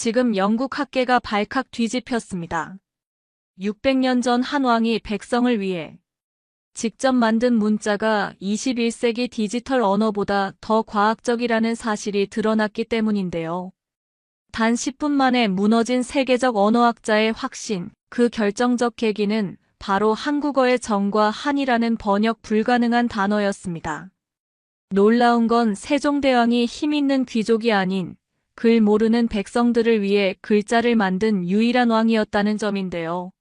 지금 영국 학계가 발칵 뒤집혔습니다. 600년 전 한 왕이 백성을 위해 직접 만든 문자가 21세기 디지털 언어보다 더 과학적이라는 사실이 드러났기 때문인데요. 단 10분 만에 무너진 세계적 언어학자의 확신, 그 결정적 계기는 바로 한국어의 정과 한이라는 번역 불가능한 단어였습니다. 놀라운 건 세종대왕이 힘있는 귀족이 아닌 글 모르는 백성들을 위해 글자를 만든 유일한 왕이었다는 점인데요.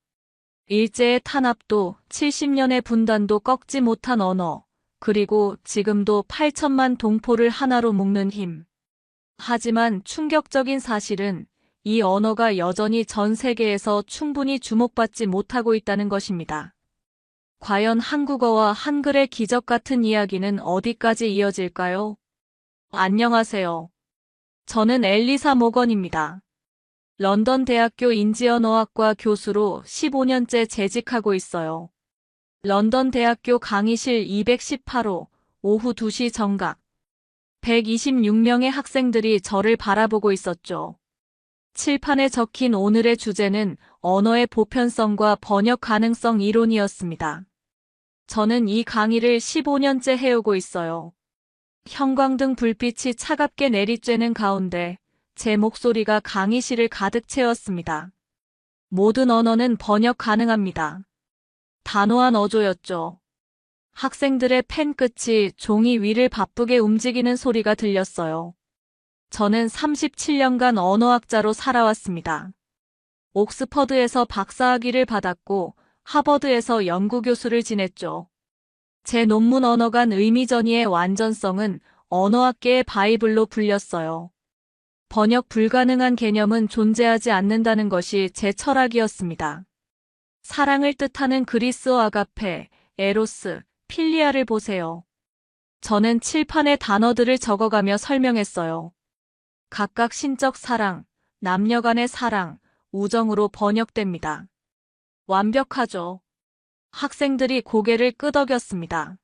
일제의 탄압도 70년의 분단도 꺾지 못한 언어, 그리고 지금도 8천만 동포를 하나로 묶는 힘. 하지만 충격적인 사실은 이 언어가 여전히 전 세계에서 충분히 주목받지 못하고 있다는 것입니다. 과연 한국어와 한글의 기적 같은 이야기는 어디까지 이어질까요? 안녕하세요. 저는 엘리사 모건입니다. 런던 대학교 인지언어학과 교수로 15년째 재직하고 있어요. 런던 대학교 강의실 218호, 오후 2시 정각. 126명의 학생들이 저를 바라보고 있었죠. 칠판에 적힌 오늘의 주제는 언어의 보편성과 번역 가능성 이론이었습니다. 저는 이 강의를 15년째 해오고 있어요. 형광등 불빛이 차갑게 내리쬐는 가운데 제 목소리가 강의실을 가득 채웠습니다. 모든 언어는 번역 가능합니다. 단호한 어조였죠. 학생들의 펜 끝이 종이 위를 바쁘게 움직이는 소리가 들렸어요. 저는 37년간 언어학자로 살아왔습니다. 옥스퍼드에서 박사학위를 받았고 하버드에서 연구교수를 지냈죠. 제 논문 언어간 의미전이의 완전성은 언어학계의 바이블로 불렸어요. 번역 불가능한 개념은 존재하지 않는다는 것이 제 철학이었습니다. 사랑을 뜻하는 그리스어 아가페, 에로스, 필리아를 보세요. 저는 칠판에 단어들을 적어가며 설명했어요. 각각 신적 사랑, 남녀 간의 사랑, 우정으로 번역됩니다. 완벽하죠. 학생들이 고개를 끄덕였습니다.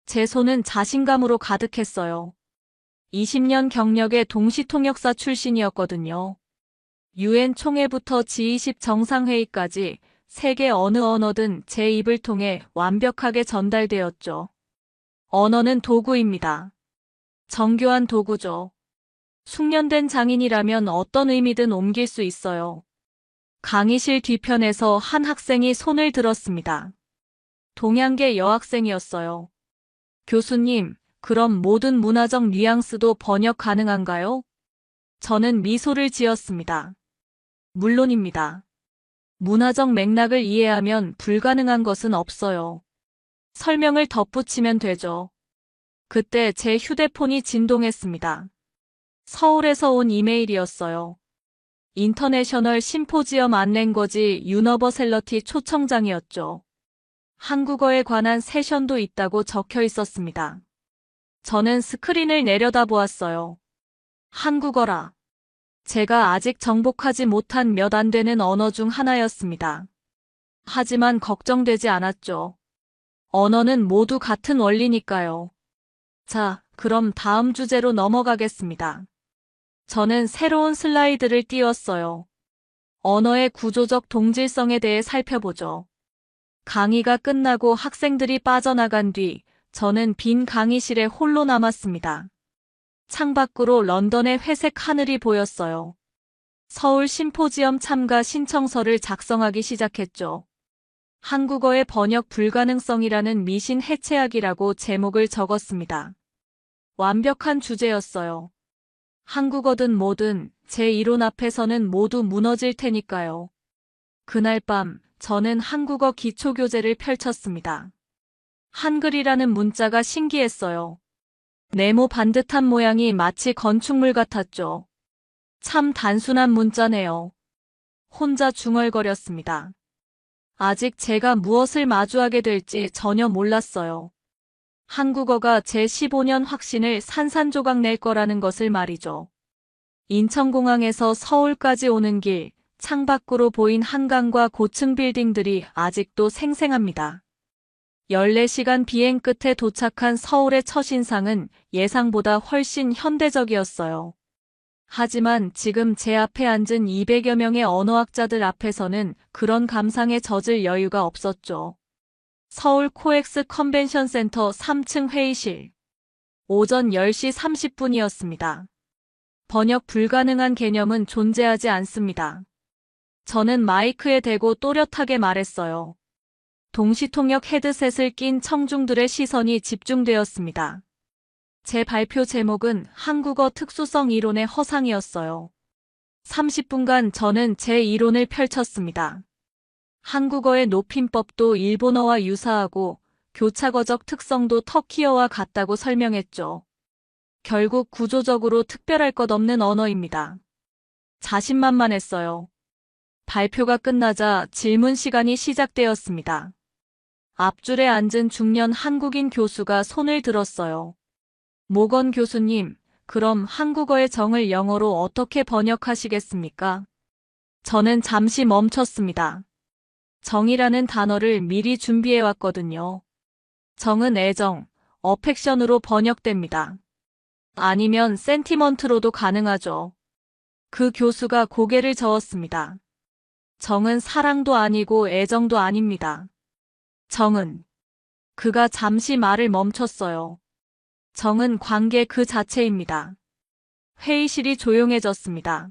제 손은 자신감으로 가득했어요. 20년 경력의 동시통역사 출신이었거든요. UN 총회부터 G20 정상회의까지 세계 어느 언어든 제 입을 통해 완벽하게 전달되었죠. 언어는 도구입니다. 정교한 도구죠. 숙련된 장인이라면 어떤 의미든 옮길 수 있어요. 강의실 뒤편에서 한 학생이 손을 들었습니다. 동양계 여학생이었어요. 교수님, 그럼 모든 문화적 뉘앙스도 번역 가능한가요? 저는 미소를 지었습니다. 물론입니다. 문화적 맥락을 이해하면 불가능한 것은 없어요. 설명을 덧붙이면 되죠. 그때 제 휴대폰이 진동했습니다. 서울에서 온 이메일이었어요. 인터내셔널 심포지엄 안 랭거지 유너버셀러티 초청장이었죠. 한국어에 관한 세션도 있다고 적혀 있었습니다. 저는 스크린을 내려다보았어요. 한국어라. 제가 아직 정복하지 못한 몇 안 되는 언어 중 하나였습니다. 하지만 걱정되지 않았죠. 언어는 모두 같은 원리니까요. 자, 그럼 다음 주제로 넘어가겠습니다. 저는 새로운 슬라이드를 띄웠어요. 언어의 구조적 동질성에 대해 살펴보죠. 강의가 끝나고 학생들이 빠져나간 뒤 저는 빈 강의실에 홀로 남았습니다. 창밖으로 런던의 회색 하늘이 보였어요. 서울 심포지엄 참가 신청서를 작성하기 시작했죠. 한국어의 번역 불가능성이라는 미신 해체하기라고 제목을 적었습니다. 완벽한 주제였어요. 한국어든 뭐든 제 이론 앞에서는 모두 무너질 테니까요. 그날 밤 저는 한국어 기초교재를 펼쳤습니다. 한글이라는 문자가 신기했어요. 네모 반듯한 모양이 마치 건축물 같았죠. 참 단순한 문자네요. 혼자 중얼거렸습니다. 아직 제가 무엇을 마주하게 될지 전혀 몰랐어요. 한국어가 제 15년 확신을 산산조각 낼 거라는 것을 말이죠. 인천공항에서 서울까지 오는 길, 창밖으로 보인 한강과 고층 빌딩들이 아직도 생생합니다. 14시간 비행 끝에 도착한 서울의 첫인상은 예상보다 훨씬 현대적이었어요. 하지만 지금 제 앞에 앉은 200여 명의 언어학자들 앞에서는 그런 감상에 젖을 여유가 없었죠. 서울 코엑스 컨벤션 센터 3층 회의실. 오전 10시 30분이었습니다. 번역 불가능한 개념은 존재하지 않습니다. 저는 마이크에 대고 또렷하게 말했어요. 동시통역 헤드셋을 낀 청중들의 시선이 집중되었습니다. 제 발표 제목은 한국어 특수성 이론의 허상이었어요. 30분간 저는 제 이론을 펼쳤습니다. 한국어의 높임법도 일본어와 유사하고 교차어적 특성도 터키어와 같다고 설명했죠. 결국 구조적으로 특별할 것 없는 언어입니다. 자신만만했어요. 발표가 끝나자 질문 시간이 시작되었습니다. 앞줄에 앉은 중년 한국인 교수가 손을 들었어요. 모건 교수님, 그럼 한국어의 정을 영어로 어떻게 번역하시겠습니까? 저는 잠시 멈췄습니다. 정이라는 단어를 미리 준비해왔거든요. 정은 애정, 어펙션으로 번역됩니다. 아니면 센티먼트로도 가능하죠. 그 교수가 고개를 저었습니다. 정은 사랑도 아니고 애정도 아닙니다. 정은. 그가 잠시 말을 멈췄어요. 정은 관계 그 자체입니다. 회의실이 조용해졌습니다.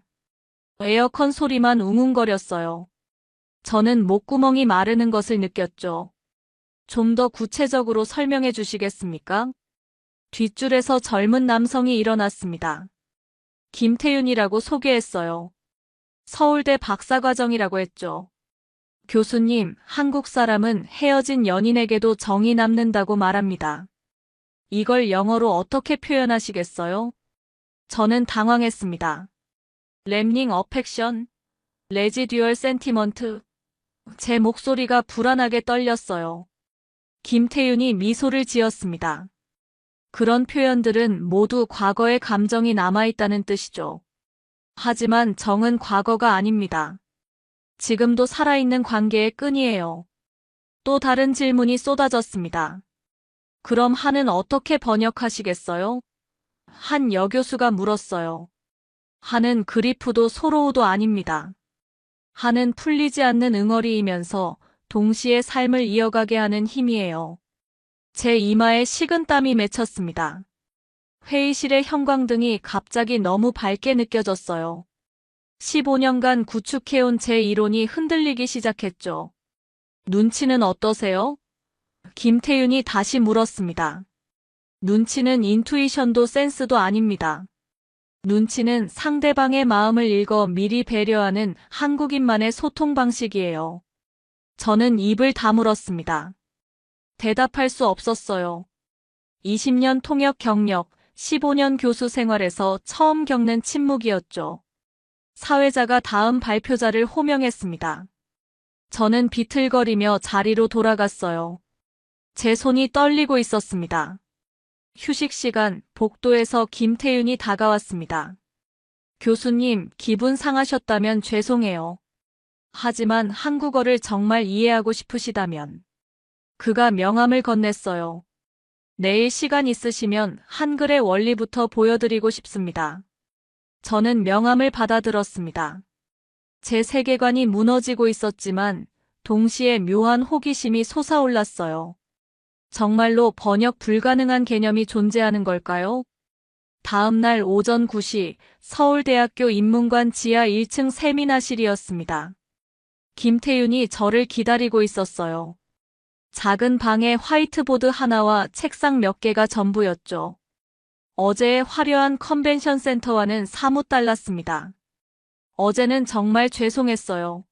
에어컨 소리만 웅웅거렸어요. 저는 목구멍이 마르는 것을 느꼈죠. 좀 더 구체적으로 설명해 주시겠습니까? 뒷줄에서 젊은 남성이 일어났습니다. 김태윤이라고 소개했어요. 서울대 박사과정이라고 했죠. 교수님, 한국 사람은 헤어진 연인에게도 정이 남는다고 말합니다. 이걸 영어로 어떻게 표현하시겠어요? 저는 당황했습니다. 램닝 어펙션, 레지듀얼 센티먼트. 제 목소리가 불안하게 떨렸어요. 김태윤이 미소를 지었습니다. 그런 표현들은 모두 과거의 감정이 남아있다는 뜻이죠. 하지만 정은 과거가 아닙니다. 지금도 살아있는 관계의 끈이에요. 또 다른 질문이 쏟아졌습니다. 그럼 한은 어떻게 번역하시겠어요? 한 여교수가 물었어요. 한은 그리프도 소로우도 아닙니다. 한은 풀리지 않는 응어리이면서 동시에 삶을 이어가게 하는 힘이에요. 제 이마에 식은땀이 맺혔습니다. 회의실의 형광등이 갑자기 너무 밝게 느껴졌어요. 15년간 구축해온 제 이론이 흔들리기 시작했죠. 눈치는 어떠세요? 김태윤이 다시 물었습니다. 눈치는 인투이션도 센스도 아닙니다. 눈치는 상대방의 마음을 읽어 미리 배려하는 한국인만의 소통 방식이에요. 저는 입을 다물었습니다. 대답할 수 없었어요. 20년 통역 경력, 15년 교수 생활에서 처음 겪는 침묵이었죠. 사회자가 다음 발표자를 호명했습니다. 저는 비틀거리며 자리로 돌아갔어요. 제 손이 떨리고 있었습니다. 휴식 시간, 복도에서 김태윤이 다가왔습니다. 교수님, 기분 상하셨다면 죄송해요. 하지만 한국어를 정말 이해하고 싶으시다면. 그가 명함을 건넸어요. 내일 시간 있으시면 한글의 원리부터 보여드리고 싶습니다. 저는 명함을 받아들었습니다. 제 세계관이 무너지고 있었지만 동시에 묘한 호기심이 솟아올랐어요. 정말로 번역 불가능한 개념이 존재하는 걸까요? 다음 날 오전 9시 서울대학교 인문관 지하 1층 세미나실이었습니다. 김태윤이 저를 기다리고 있었어요. 작은 방에 화이트보드 하나와 책상 몇 개가 전부였죠. 어제의 화려한 컨벤션 센터와는 사뭇 달랐습니다. 어제는 정말 죄송했어요.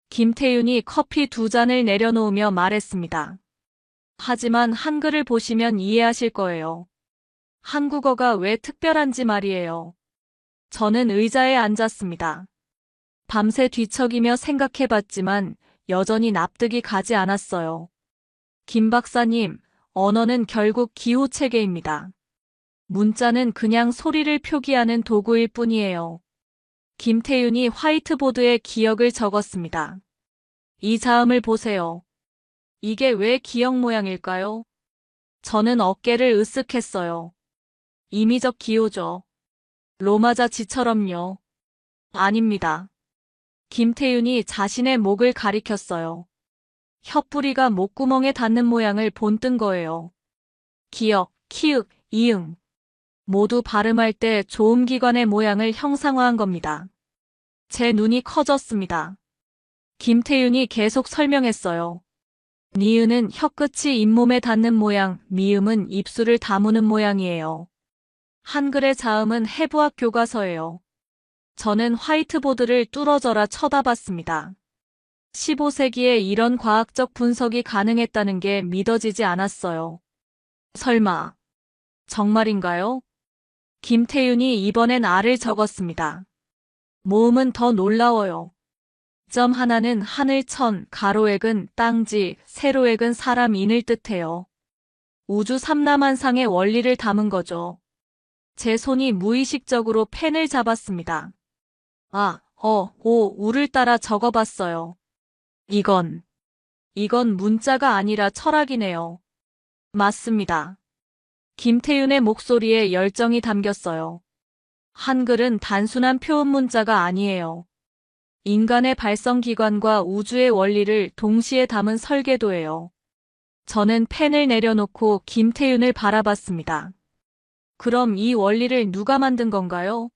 김태윤이 커피 2잔을 내려놓으며 말했습니다. 하지만 한글을 보시면 이해하실 거예요. 한국어가 왜 특별한지 말이에요. 저는 의자에 앉았습니다. 밤새 뒤척이며 생각해봤지만 여전히 납득이 가지 않았어요. 김 박사님, 언어는 결국 기호체계입니다. 문자는 그냥 소리를 표기하는 도구일 뿐이에요. 김태윤이 화이트보드에 기억을 적었습니다. 이 자음을 보세요. 이게 왜 기억 모양일까요? 저는 어깨를 으쓱했어요. 임의적 기호죠. 로마자치처럼요. 아닙니다. 김태윤이 자신의 목을 가리켰어요. 혀뿌리가 목구멍에 닿는 모양을 본뜬 거예요. 기역, 키읔, 이응. 모두 발음할 때 조음기관의 모양을 형상화한 겁니다. 제 눈이 커졌습니다. 김태윤이 계속 설명했어요. 니은은 혀끝이 잇몸에 닿는 모양, 미음은 입술을 다무는 모양이에요. 한글의 자음은 해부학 교과서예요. 저는 화이트보드를 뚫어져라 쳐다봤습니다. 15세기에 이런 과학적 분석이 가능했다는 게 믿어지지 않았어요. 설마, 정말인가요? 김태윤이 이번엔 R을 적었습니다. 모음은 더 놀라워요. 점 하나는 하늘천, 가로액은 땅지, 세로액은 사람 인을 뜻해요. 우주 삼라만상의 원리를 담은 거죠. 제 손이 무의식적으로 펜을 잡았습니다. 아, 우를 따라 적어봤어요. 이건 문자가 아니라 철학이네요. 맞습니다. 김태윤의 목소리에 열정이 담겼어요. 한글은 단순한 표음 문자가 아니에요. 인간의 발성기관과 우주의 원리를 동시에 담은 설계도예요. 저는 펜을 내려놓고 김태윤을 바라봤습니다. 그럼 이 원리를 누가 만든 건가요?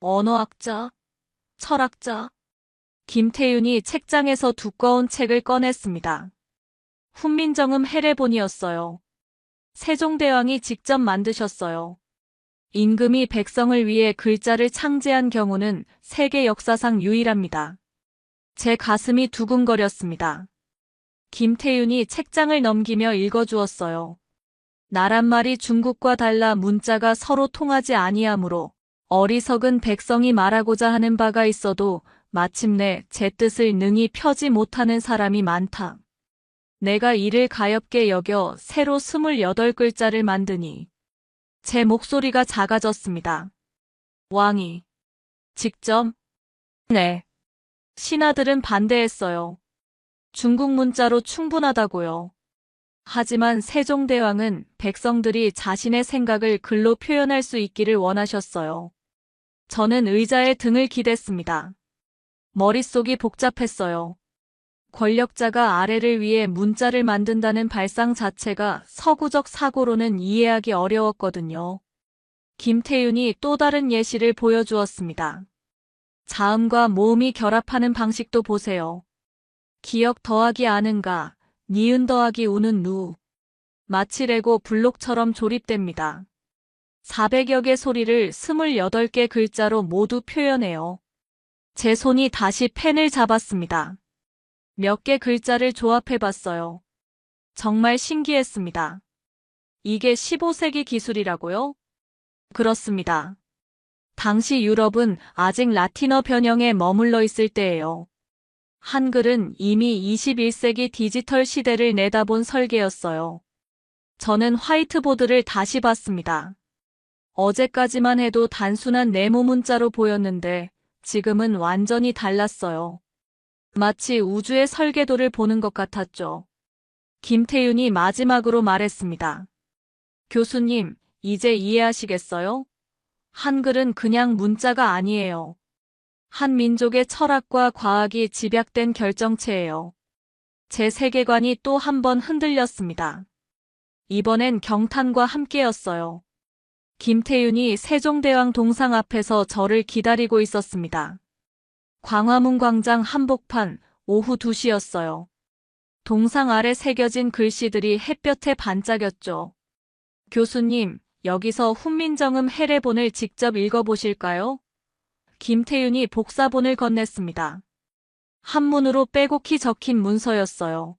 언어학자? 철학자? 김태윤이 책장에서 두꺼운 책을 꺼냈습니다. 훈민정음 해례본이었어요. 세종대왕이 직접 만드셨어요. 임금이 백성을 위해 글자를 창제한 경우는 세계 역사상 유일합니다. 제 가슴이 두근거렸습니다. 김태윤이 책장을 넘기며 읽어주었어요. 나란 말이 중국과 달라 문자가 서로 통하지 아니하므로 어리석은 백성이 말하고자 하는 바가 있어도 마침내 제 뜻을 능히 펴지 못하는 사람이 많다. 내가 이를 가엾게 여겨 새로 28글자를 만드니 제 목소리가 작아졌습니다. 왕이 직접? 네. 신하들은 반대했어요. 중국 문자로 충분하다고요. 하지만 세종대왕은 백성들이 자신의 생각을 글로 표현할 수 있기를 원하셨어요. 저는 의자에 등을 기댔습니다. 머릿속이 복잡했어요. 권력자가 아래를 위해 문자를 만든다는 발상 자체가 서구적 사고로는 이해하기 어려웠거든요. 김태윤이 또 다른 예시를 보여주었습니다. 자음과 모음이 결합하는 방식도 보세요. 기역 더하기 아는가, 니은 더하기 우는 누. 마치 레고 블록처럼 조립됩니다. 400여 개 소리를 28개 글자로 모두 표현해요. 제 손이 다시 펜을 잡았습니다. 몇 개 글자를 조합해봤어요. 정말 신기했습니다. 이게 15세기 기술이라고요? 그렇습니다. 당시 유럽은 아직 라틴어 변형에 머물러 있을 때예요. 한글은 이미 21세기 디지털 시대를 내다본 설계였어요. 저는 화이트보드를 다시 봤습니다. 어제까지만 해도 단순한 네모 문자로 보였는데 지금은 완전히 달랐어요. 마치 우주의 설계도를 보는 것 같았죠. 김태윤이 마지막으로 말했습니다. 교수님, 이제 이해하시겠어요? 한글은 그냥 문자가 아니에요. 한 민족의 철학과 과학이 집약된 결정체예요. 제 세계관이 또 한 번 흔들렸습니다. 이번엔 경탄과 함께였어요. 김태윤이 세종대왕 동상 앞에서 저를 기다리고 있었습니다. 광화문 광장 한복판, 오후 2시였어요. 동상 아래 새겨진 글씨들이 햇볕에 반짝였죠. 교수님, 여기서 훈민정음 해례본을 직접 읽어보실까요? 김태윤이 복사본을 건넸습니다. 한문으로 빼곡히 적힌 문서였어요.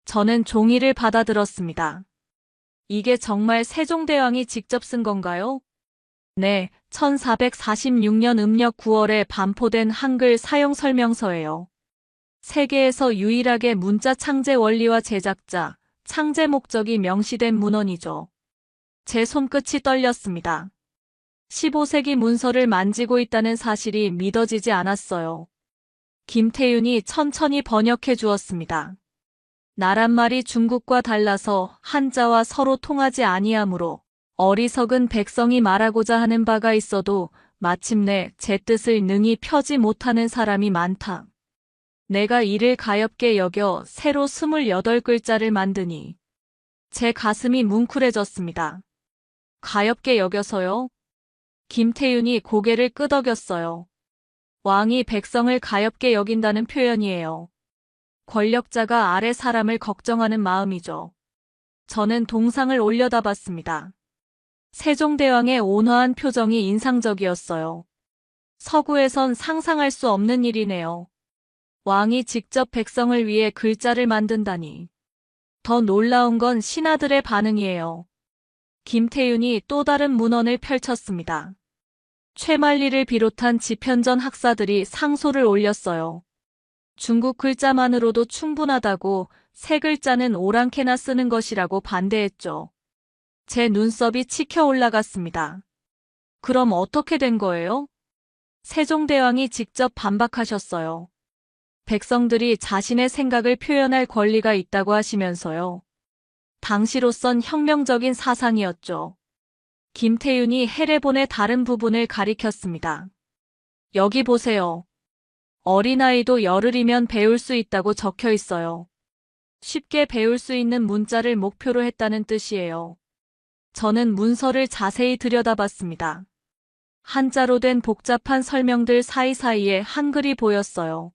저는 종이를 받아들었습니다. 이게 정말 세종대왕이 직접 쓴 건가요? 네, 1446년 음력 9월에 반포된 한글 사용 설명서예요. 세계에서 유일하게 문자 창제 원리와 제작자, 창제 목적이 명시된 문헌이죠. 제 손끝이 떨렸습니다. 15세기 문서를 만지고 있다는 사실이 믿어지지 않았어요. 김태윤이 천천히 번역해 주었습니다. 나란 말이 중국과 달라서 한자와 서로 통하지 아니하므로 어리석은 백성이 말하고자 하는 바가 있어도 마침내 제 뜻을 능히 펴지 못하는 사람이 많다. 내가 이를 가엾게 여겨 새로 28글자를 만드니 제 가슴이 뭉클해졌습니다. 가엾게 여겨서요? 김태윤이 고개를 끄덕였어요. 왕이 백성을 가엾게 여긴다는 표현이에요. 권력자가 아래 사람을 걱정하는 마음이죠. 저는 동상을 올려다봤습니다. 세종대왕의 온화한 표정이 인상적이었어요. 서구에선 상상할 수 없는 일이네요. 왕이 직접 백성을 위해 글자를 만든다니. 더 놀라운 건 신하들의 반응이에요. 김태윤이 또 다른 문헌을 펼쳤습니다. 최만리를 비롯한 집현전 학사들이 상소를 올렸어요. 중국 글자만으로도 충분하다고 세 글자는 오랑캐나 쓰는 것이라고 반대했죠. 제 눈썹이 치켜 올라갔습니다. 그럼 어떻게 된 거예요? 세종대왕이 직접 반박하셨어요. 백성들이 자신의 생각을 표현할 권리가 있다고 하시면서요. 당시로선 혁명적인 사상이었죠. 김태윤이 해례본의 다른 부분을 가리켰습니다. 여기 보세요. 어린아이도 열흘이면 배울 수 있다고 적혀 있어요. 쉽게 배울 수 있는 문자를 목표로 했다는 뜻이에요. 저는 문서를 자세히 들여다봤습니다. 한자로 된 복잡한 설명들 사이사이에 한글이 보였어요.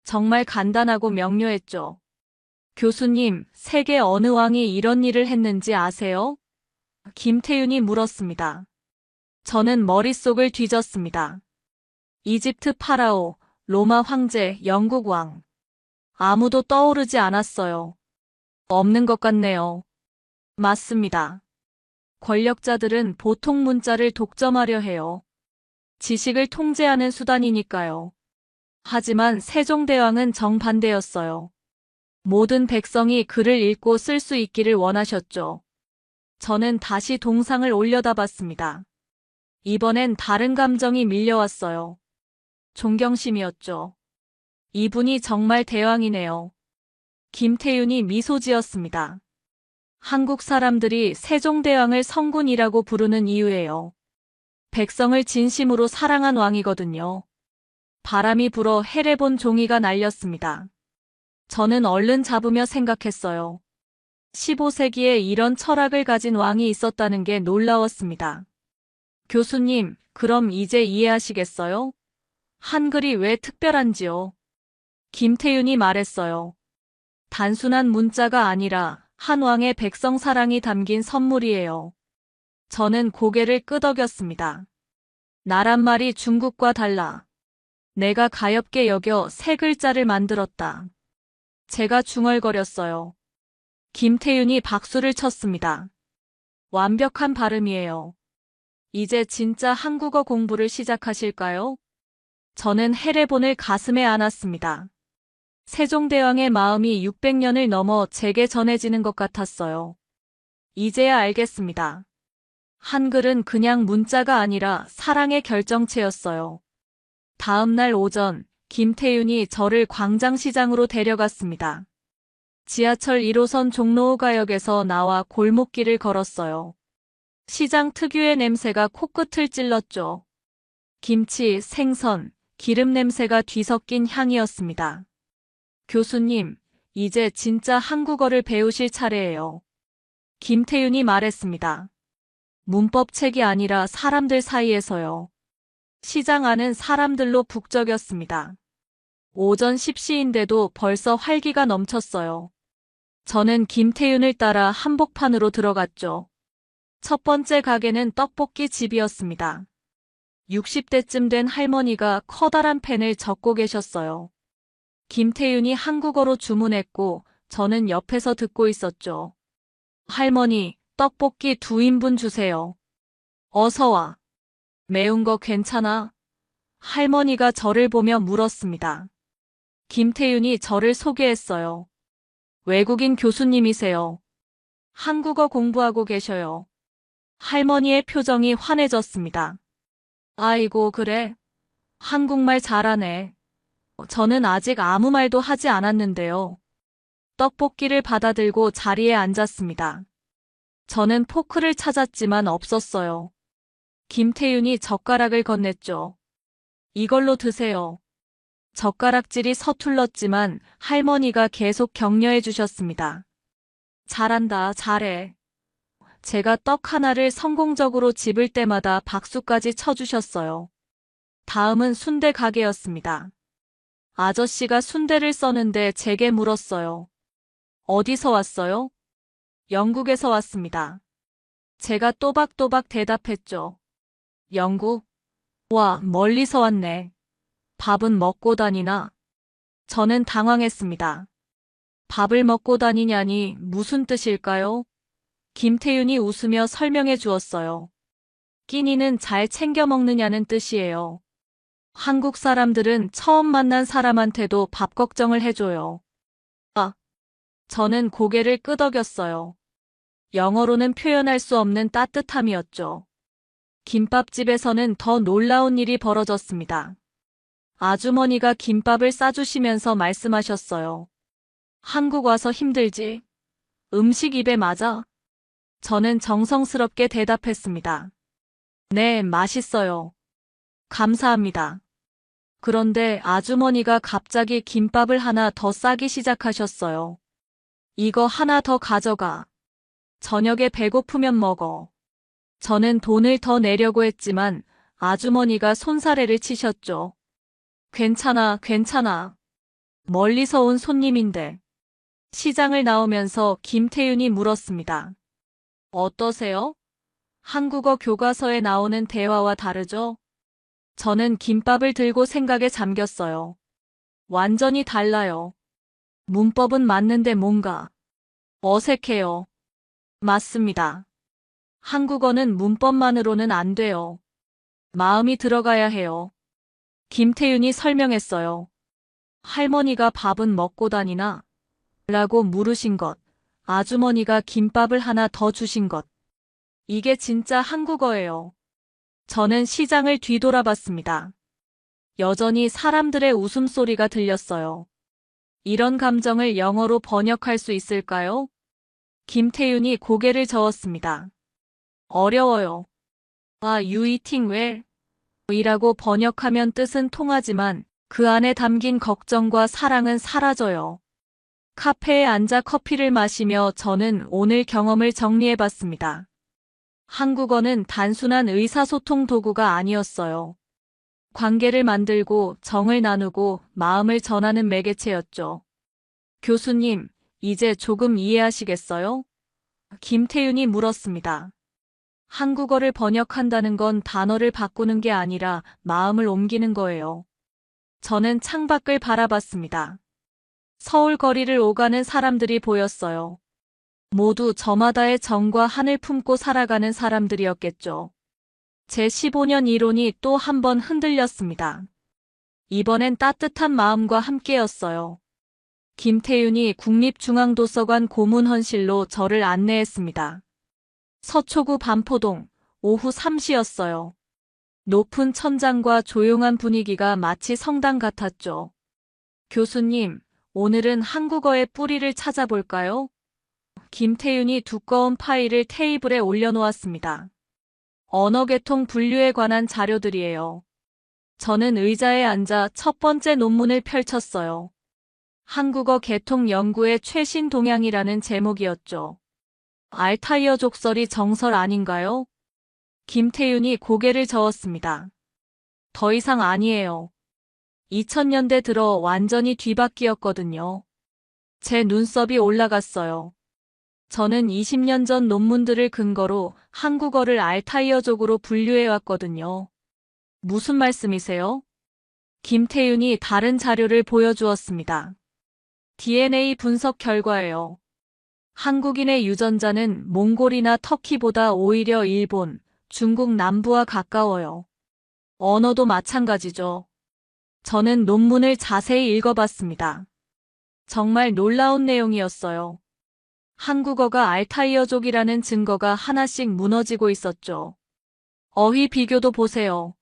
정말 간단하고 명료했죠. 교수님, 세계 어느 왕이 이런 일을 했는지 아세요? 김태윤이 물었습니다. 저는 머릿속을 뒤졌습니다. 이집트 파라오, 로마 황제, 영국 왕. 아무도 떠오르지 않았어요. 없는 것 같네요. 맞습니다. 권력자들은 보통 문자를 독점하려 해요. 지식을 통제하는 수단이니까요. 하지만 세종대왕은 정반대였어요. 모든 백성이 글을 읽고 쓸 수 있기를 원하셨죠. 저는 다시 동상을 올려다봤습니다. 이번엔 다른 감정이 밀려왔어요. 존경심이었죠. 이분이 정말 대왕이네요. 김태윤이 미소 지었습니다. 한국 사람들이 세종대왕을 성군이라고 부르는 이유예요. 백성을 진심으로 사랑한 왕이거든요. 바람이 불어 해례본 종이가 날렸습니다. 저는 얼른 잡으며 생각했어요. 15세기에 이런 철학을 가진 왕이 있었다는 게 놀라웠습니다. 교수님, 그럼 이제 이해하시겠어요? 한글이 왜 특별한지요? 김태윤이 말했어요. 단순한 문자가 아니라 한 왕의 백성 사랑이 담긴 선물이에요. 저는 고개를 끄덕였습니다. 나란 말이 중국과 달라. 내가 가엾게 여겨 세 글자를 만들었다. 제가 중얼거렸어요. 김태윤이 박수를 쳤습니다. 완벽한 발음이에요. 이제 진짜 한국어 공부를 시작하실까요? 저는 해례본을 가슴에 안았습니다. 세종대왕의 마음이 600년을 넘어 제게 전해지는 것 같았어요. 이제야 알겠습니다. 한글은 그냥 문자가 아니라 사랑의 결정체였어요. 다음 날 오전, 김태윤이 저를 광장시장으로 데려갔습니다. 지하철 1호선 종로가역에서 나와 골목길을 걸었어요. 시장 특유의 냄새가 코끝을 찔렀죠. 김치, 생선, 기름 냄새가 뒤섞인 향이었습니다. 교수님, 이제 진짜 한국어를 배우실 차례예요. 김태윤이 말했습니다. 문법책이 아니라 사람들 사이에서요. 시장 안은 사람들로 북적였습니다. 오전 10시인데도 벌써 활기가 넘쳤어요. 저는 김태윤을 따라 한복판으로 들어갔죠. 첫 번째 가게는 떡볶이 집이었습니다. 60대쯤 된 할머니가 커다란 펜을 적고 계셨어요. 김태윤이 한국어로 주문했고 저는 옆에서 듣고 있었죠. 할머니, 떡볶이 2인분 주세요. 어서 와. 매운 거 괜찮아? 할머니가 저를 보며 물었습니다. 김태윤이 저를 소개했어요. 외국인 교수님이세요. 한국어 공부하고 계셔요. 할머니의 표정이 환해졌습니다. 아이고, 그래. 한국말 잘하네. 저는 아직 아무 말도 하지 않았는데요. 떡볶이를 받아들고 자리에 앉았습니다. 저는 포크를 찾았지만 없었어요. 김태윤이 젓가락을 건넸죠. 이걸로 드세요. 젓가락질이 서툴렀지만 할머니가 계속 격려해 주셨습니다. 잘한다, 잘해. 제가 떡 하나를 성공적으로 집을 때마다 박수까지 쳐주셨어요. 다음은 순대 가게였습니다. 아저씨가 순대를 써는데 제게 물었어요. 어디서 왔어요? 영국에서 왔습니다. 제가 또박또박 대답했죠. 영국? 와, 멀리서 왔네. 밥은 먹고 다니나? 저는 당황했습니다. 밥을 먹고 다니냐니 무슨 뜻일까요? 김태윤이 웃으며 설명해 주었어요. 끼니는 잘 챙겨 먹느냐는 뜻이에요. 한국 사람들은 처음 만난 사람한테도 밥 걱정을 해줘요. 아, 저는 고개를 끄덕였어요. 영어로는 표현할 수 없는 따뜻함이었죠. 김밥집에서는 더 놀라운 일이 벌어졌습니다. 아주머니가 김밥을 싸주시면서 말씀하셨어요. 한국 와서 힘들지? 음식 입에 맞아? 저는 정성스럽게 대답했습니다. 네, 맛있어요. 감사합니다. 그런데 아주머니가 갑자기 김밥을 하나 더 싸기 시작하셨어요. 이거 하나 더 가져가. 저녁에 배고프면 먹어. 저는 돈을 더 내려고 했지만 아주머니가 손사래를 치셨죠. 괜찮아, 괜찮아. 멀리서 온 손님인데. 시장을 나오면서 김태윤이 물었습니다. 어떠세요? 한국어 교과서에 나오는 대화와 다르죠? 저는 김밥을 들고 생각에 잠겼어요. 완전히 달라요. 문법은 맞는데 뭔가 어색해요. 맞습니다. 한국어는 문법만으로는 안 돼요. 마음이 들어가야 해요. 김태윤이 설명했어요. 할머니가 밥은 먹고 다니나? 라고 물으신 것. 아주머니가 김밥을 하나 더 주신 것. 이게 진짜 한국어예요. 저는 시장을 뒤돌아봤습니다. 여전히 사람들의 웃음소리가 들렸어요. 이런 감정을 영어로 번역할 수 있을까요? 김태윤이 고개를 저었습니다. 어려워요. You eating well? 이라고 번역하면 뜻은 통하지만 그 안에 담긴 걱정과 사랑은 사라져요. 카페에 앉아 커피를 마시며 저는 오늘 경험을 정리해봤습니다. 한국어는 단순한 의사소통 도구가 아니었어요. 관계를 만들고 정을 나누고 마음을 전하는 매개체였죠. 교수님, 이제 조금 이해하시겠어요? 김태윤이 물었습니다. 한국어를 번역한다는 건 단어를 바꾸는 게 아니라 마음을 옮기는 거예요. 저는 창밖을 바라봤습니다. 서울 거리를 오가는 사람들이 보였어요. 모두 저마다의 정과 한을 품고 살아가는 사람들이었겠죠. 제 15년 이론이 또 한 번 흔들렸습니다. 이번엔 따뜻한 마음과 함께였어요. 김태윤이 국립중앙도서관 고문헌실로 저를 안내했습니다. 서초구 반포동, 오후 3시였어요. 높은 천장과 조용한 분위기가 마치 성당 같았죠. 교수님, 오늘은 한국어의 뿌리를 찾아볼까요? 김태윤이 두꺼운 파일을 테이블에 올려놓았습니다. 언어계통 분류에 관한 자료들이에요. 저는 의자에 앉아 첫 번째 논문을 펼쳤어요. 한국어 계통 연구의 최신 동향이라는 제목이었죠. 알타이어 족설이 정설 아닌가요? 김태윤이 고개를 저었습니다. 더 이상 아니에요. 2000년대 들어 완전히 뒤바뀌었거든요. 제 눈썹이 올라갔어요. 저는 20년 전 논문들을 근거로 한국어를 알타이어족으로 분류해왔거든요. 무슨 말씀이세요? 김태윤이 다른 자료를 보여주었습니다. DNA 분석 결과예요. 한국인의 유전자는 몽골이나 터키보다 오히려 일본, 중국 남부와 가까워요. 언어도 마찬가지죠. 저는 논문을 자세히 읽어봤습니다. 정말 놀라운 내용이었어요. 한국어가 알타이어족이라는 증거가 하나씩 무너지고 있었죠. 어휘 비교도 보세요.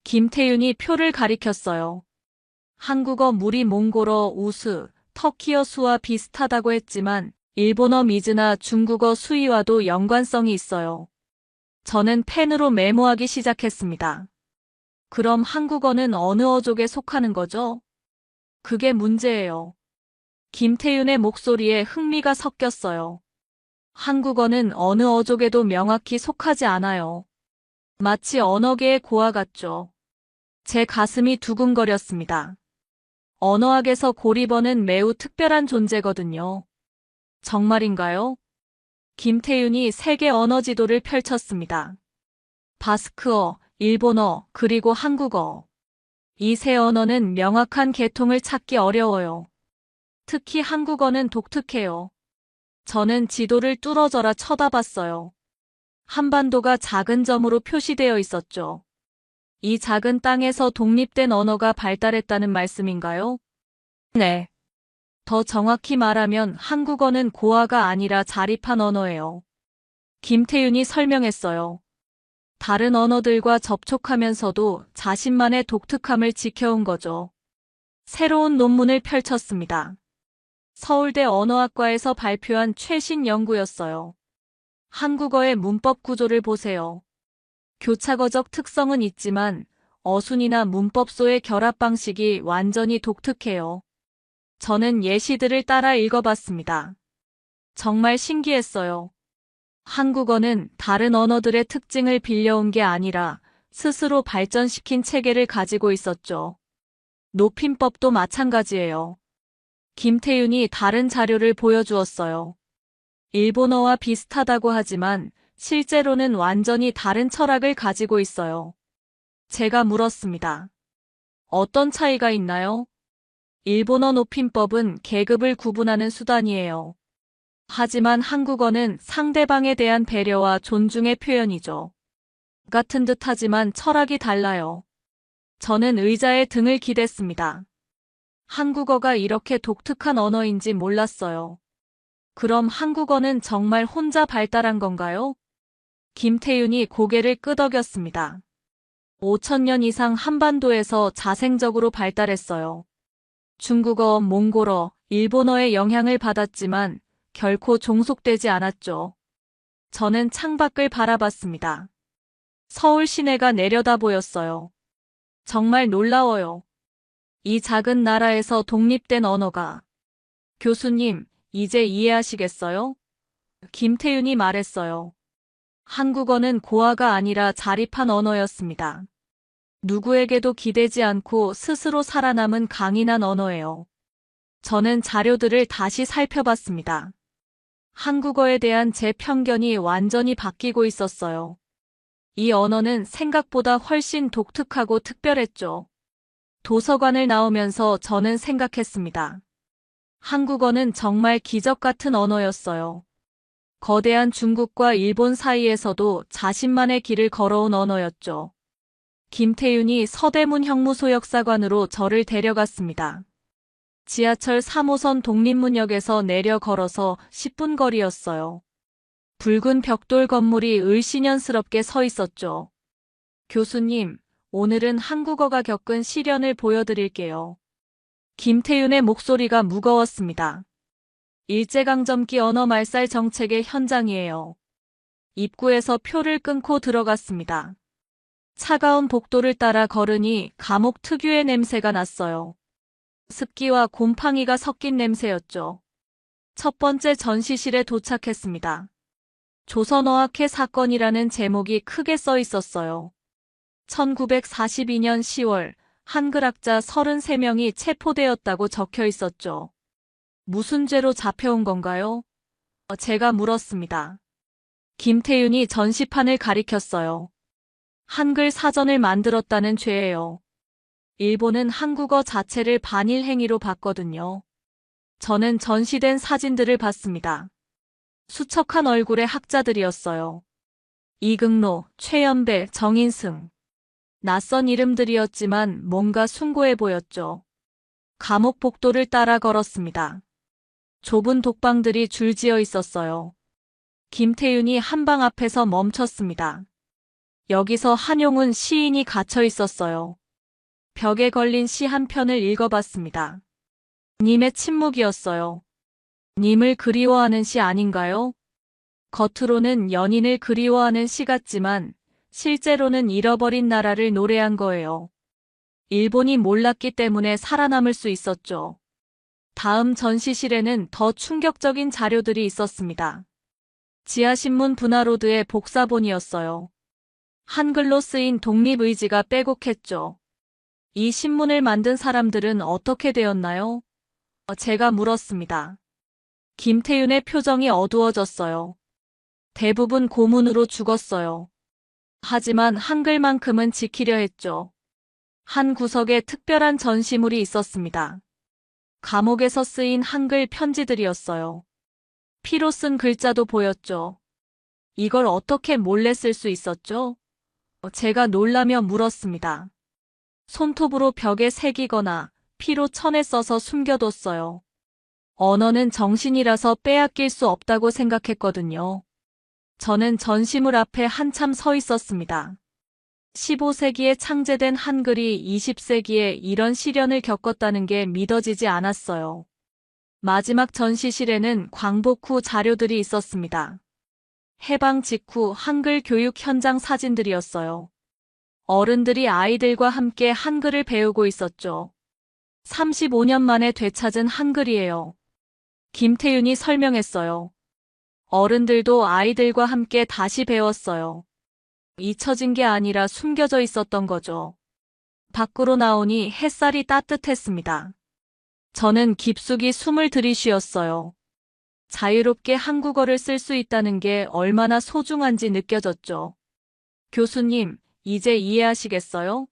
김태윤이 표를 가리켰어요. 한국어 무리 몽골어 우스, 터키어 수와 비슷하다고 했지만 일본어 미즈나 중국어 수이와도 연관성이 있어요. 저는 펜으로 메모하기 시작했습니다. 그럼 한국어는 어느 어족에 속하는 거죠? 그게 문제예요. 김태윤의 목소리에 흥미가 섞였어요. 한국어는 어느 어족에도 명확히 속하지 않아요. 마치 언어계의 고아 같죠. 제 가슴이 두근거렸습니다. 언어학에서 고리번은 매우 특별한 존재거든요. 정말인가요? 김태윤이 세계 언어 지도를 펼쳤습니다. 바스크어, 일본어, 그리고 한국어. 이 세 언어는 명확한 계통을 찾기 어려워요. 특히 한국어는 독특해요. 저는 지도를 뚫어져라 쳐다봤어요. 한반도가 작은 점으로 표시되어 있었죠. 이 작은 땅에서 독립된 언어가 발달했다는 말씀인가요? 네. 더 정확히 말하면 한국어는 고아가 아니라 자립한 언어예요. 김태윤이 설명했어요. 다른 언어들과 접촉하면서도 자신만의 독특함을 지켜온 거죠. 새로운 논문을 펼쳤습니다. 서울대 언어학과에서 발표한 최신 연구였어요. 한국어의 문법 구조를 보세요. 교차거적 특성은 있지만 어순이나 문법소의 결합 방식이 완전히 독특해요. 저는 예시들을 따라 읽어봤습니다. 정말 신기했어요. 한국어는 다른 언어들의 특징을 빌려온 게 아니라 스스로 발전시킨 체계를 가지고 있었죠. 높임법도 마찬가지예요. 김태윤이 다른 자료를 보여주었어요. 일본어와 비슷하다고 하지만 실제로는 완전히 다른 철학을 가지고 있어요. 제가 물었습니다. 어떤 차이가 있나요? 일본어 높임법은 계급을 구분하는 수단이에요. 하지만 한국어는 상대방에 대한 배려와 존중의 표현이죠. 같은 듯 하지만 철학이 달라요. 저는 의자에 등을 기댔습니다. 한국어가 이렇게 독특한 언어인지 몰랐어요. 그럼 한국어는 정말 혼자 발달한 건가요? 김태윤이 고개를 끄덕였습니다. 5,000년 이상 한반도에서 자생적으로 발달했어요. 중국어, 몽골어, 일본어의 영향을 받았지만 결코 종속되지 않았죠. 저는 창밖을 바라봤습니다. 서울 시내가 내려다 보였어요. 정말 놀라워요. 이 작은 나라에서 독립된 언어가. 교수님, 이제 이해하시겠어요? 김태윤이 말했어요. 한국어는 고아가 아니라 자립한 언어였습니다. 누구에게도 기대지 않고 스스로 살아남은 강인한 언어예요. 저는 자료들을 다시 살펴봤습니다. 한국어에 대한 제 편견이 완전히 바뀌고 있었어요. 이 언어는 생각보다 훨씬 독특하고 특별했죠. 도서관을 나오면서 저는 생각했습니다. 한국어는 정말 기적 같은 언어였어요. 거대한 중국과 일본 사이에서도 자신만의 길을 걸어온 언어였죠. 김태윤이 서대문 형무소 역사관으로 저를 데려갔습니다. 지하철 3호선 독립문역에서 내려 걸어서 10분 거리였어요. 붉은 벽돌 건물이 을씨년스럽게 서 있었죠. 교수님, 오늘은 한국어가 겪은 시련을 보여드릴게요. 김태윤의 목소리가 무거웠습니다. 일제강점기 언어 말살 정책의 현장이에요. 입구에서 표를 끊고 들어갔습니다. 차가운 복도를 따라 걸으니 감옥 특유의 냄새가 났어요. 습기와 곰팡이가 섞인 냄새였죠. 첫 번째 전시실에 도착했습니다. 조선어학회 사건이라는 제목이 크게 써 있었어요. 1942년 10월 한글학자 33명이 체포되었다고 적혀 있었죠. 무슨 죄로 잡혀온 건가요? 제가 물었습니다. 김태윤이 전시판을 가리켰어요. 한글 사전을 만들었다는 죄예요. 일본은 한국어 자체를 반일 행위로 봤거든요. 저는 전시된 사진들을 봤습니다. 수척한 얼굴의 학자들이었어요. 이극로, 최연배, 정인승. 낯선 이름들이었지만 뭔가 숭고해 보였죠. 감옥 복도를 따라 걸었습니다. 좁은 독방들이 줄지어 있었어요. 김태윤이 한방 앞에서 멈췄습니다. 여기서 한용운 시인이 갇혀 있었어요. 벽에 걸린 시 한 편을 읽어봤습니다. 님의 침묵이었어요. 님을 그리워하는 시 아닌가요? 겉으로는 연인을 그리워하는 시 같지만 실제로는 잃어버린 나라를 노래한 거예요. 일본이 몰랐기 때문에 살아남을 수 있었죠. 다음 전시실에는 더 충격적인 자료들이 있었습니다. 지하신문 분화로드의 복사본이었어요. 한글로 쓰인 독립의지가 빼곡했죠. 이 신문을 만든 사람들은 어떻게 되었나요? 제가 물었습니다. 김태윤의 표정이 어두워졌어요. 대부분 고문으로 죽었어요. 하지만 한글만큼은 지키려 했죠. 한 구석에 특별한 전시물이 있었습니다. 감옥에서 쓰인 한글 편지들이었어요. 피로 쓴 글자도 보였죠. 이걸 어떻게 몰래 쓸 수 있었죠? 제가 놀라며 물었습니다. 손톱으로 벽에 새기거나 피로 천에 써서 숨겨뒀어요. 언어는 정신이라서 빼앗길 수 없다고 생각했거든요. 저는 전시물 앞에 한참 서 있었습니다. 15세기에 창제된 한글이 20세기에 이런 시련을 겪었다는 게 믿어지지 않았어요. 마지막 전시실에는 광복 후 자료들이 있었습니다. 해방 직후 한글 교육 현장 사진들이었어요. 어른들이 아이들과 함께 한글을 배우고 있었죠. 35년 만에 되찾은 한글이에요. 김태윤이 설명했어요. 어른들도 아이들과 함께 다시 배웠어요. 잊혀진 게 아니라 숨겨져 있었던 거죠. 밖으로 나오니 햇살이 따뜻했습니다. 저는 깊숙이 숨을 들이쉬었어요. 자유롭게 한국어를 쓸 수 있다는 게 얼마나 소중한지 느껴졌죠. 교수님, 이제 이해하시겠어요?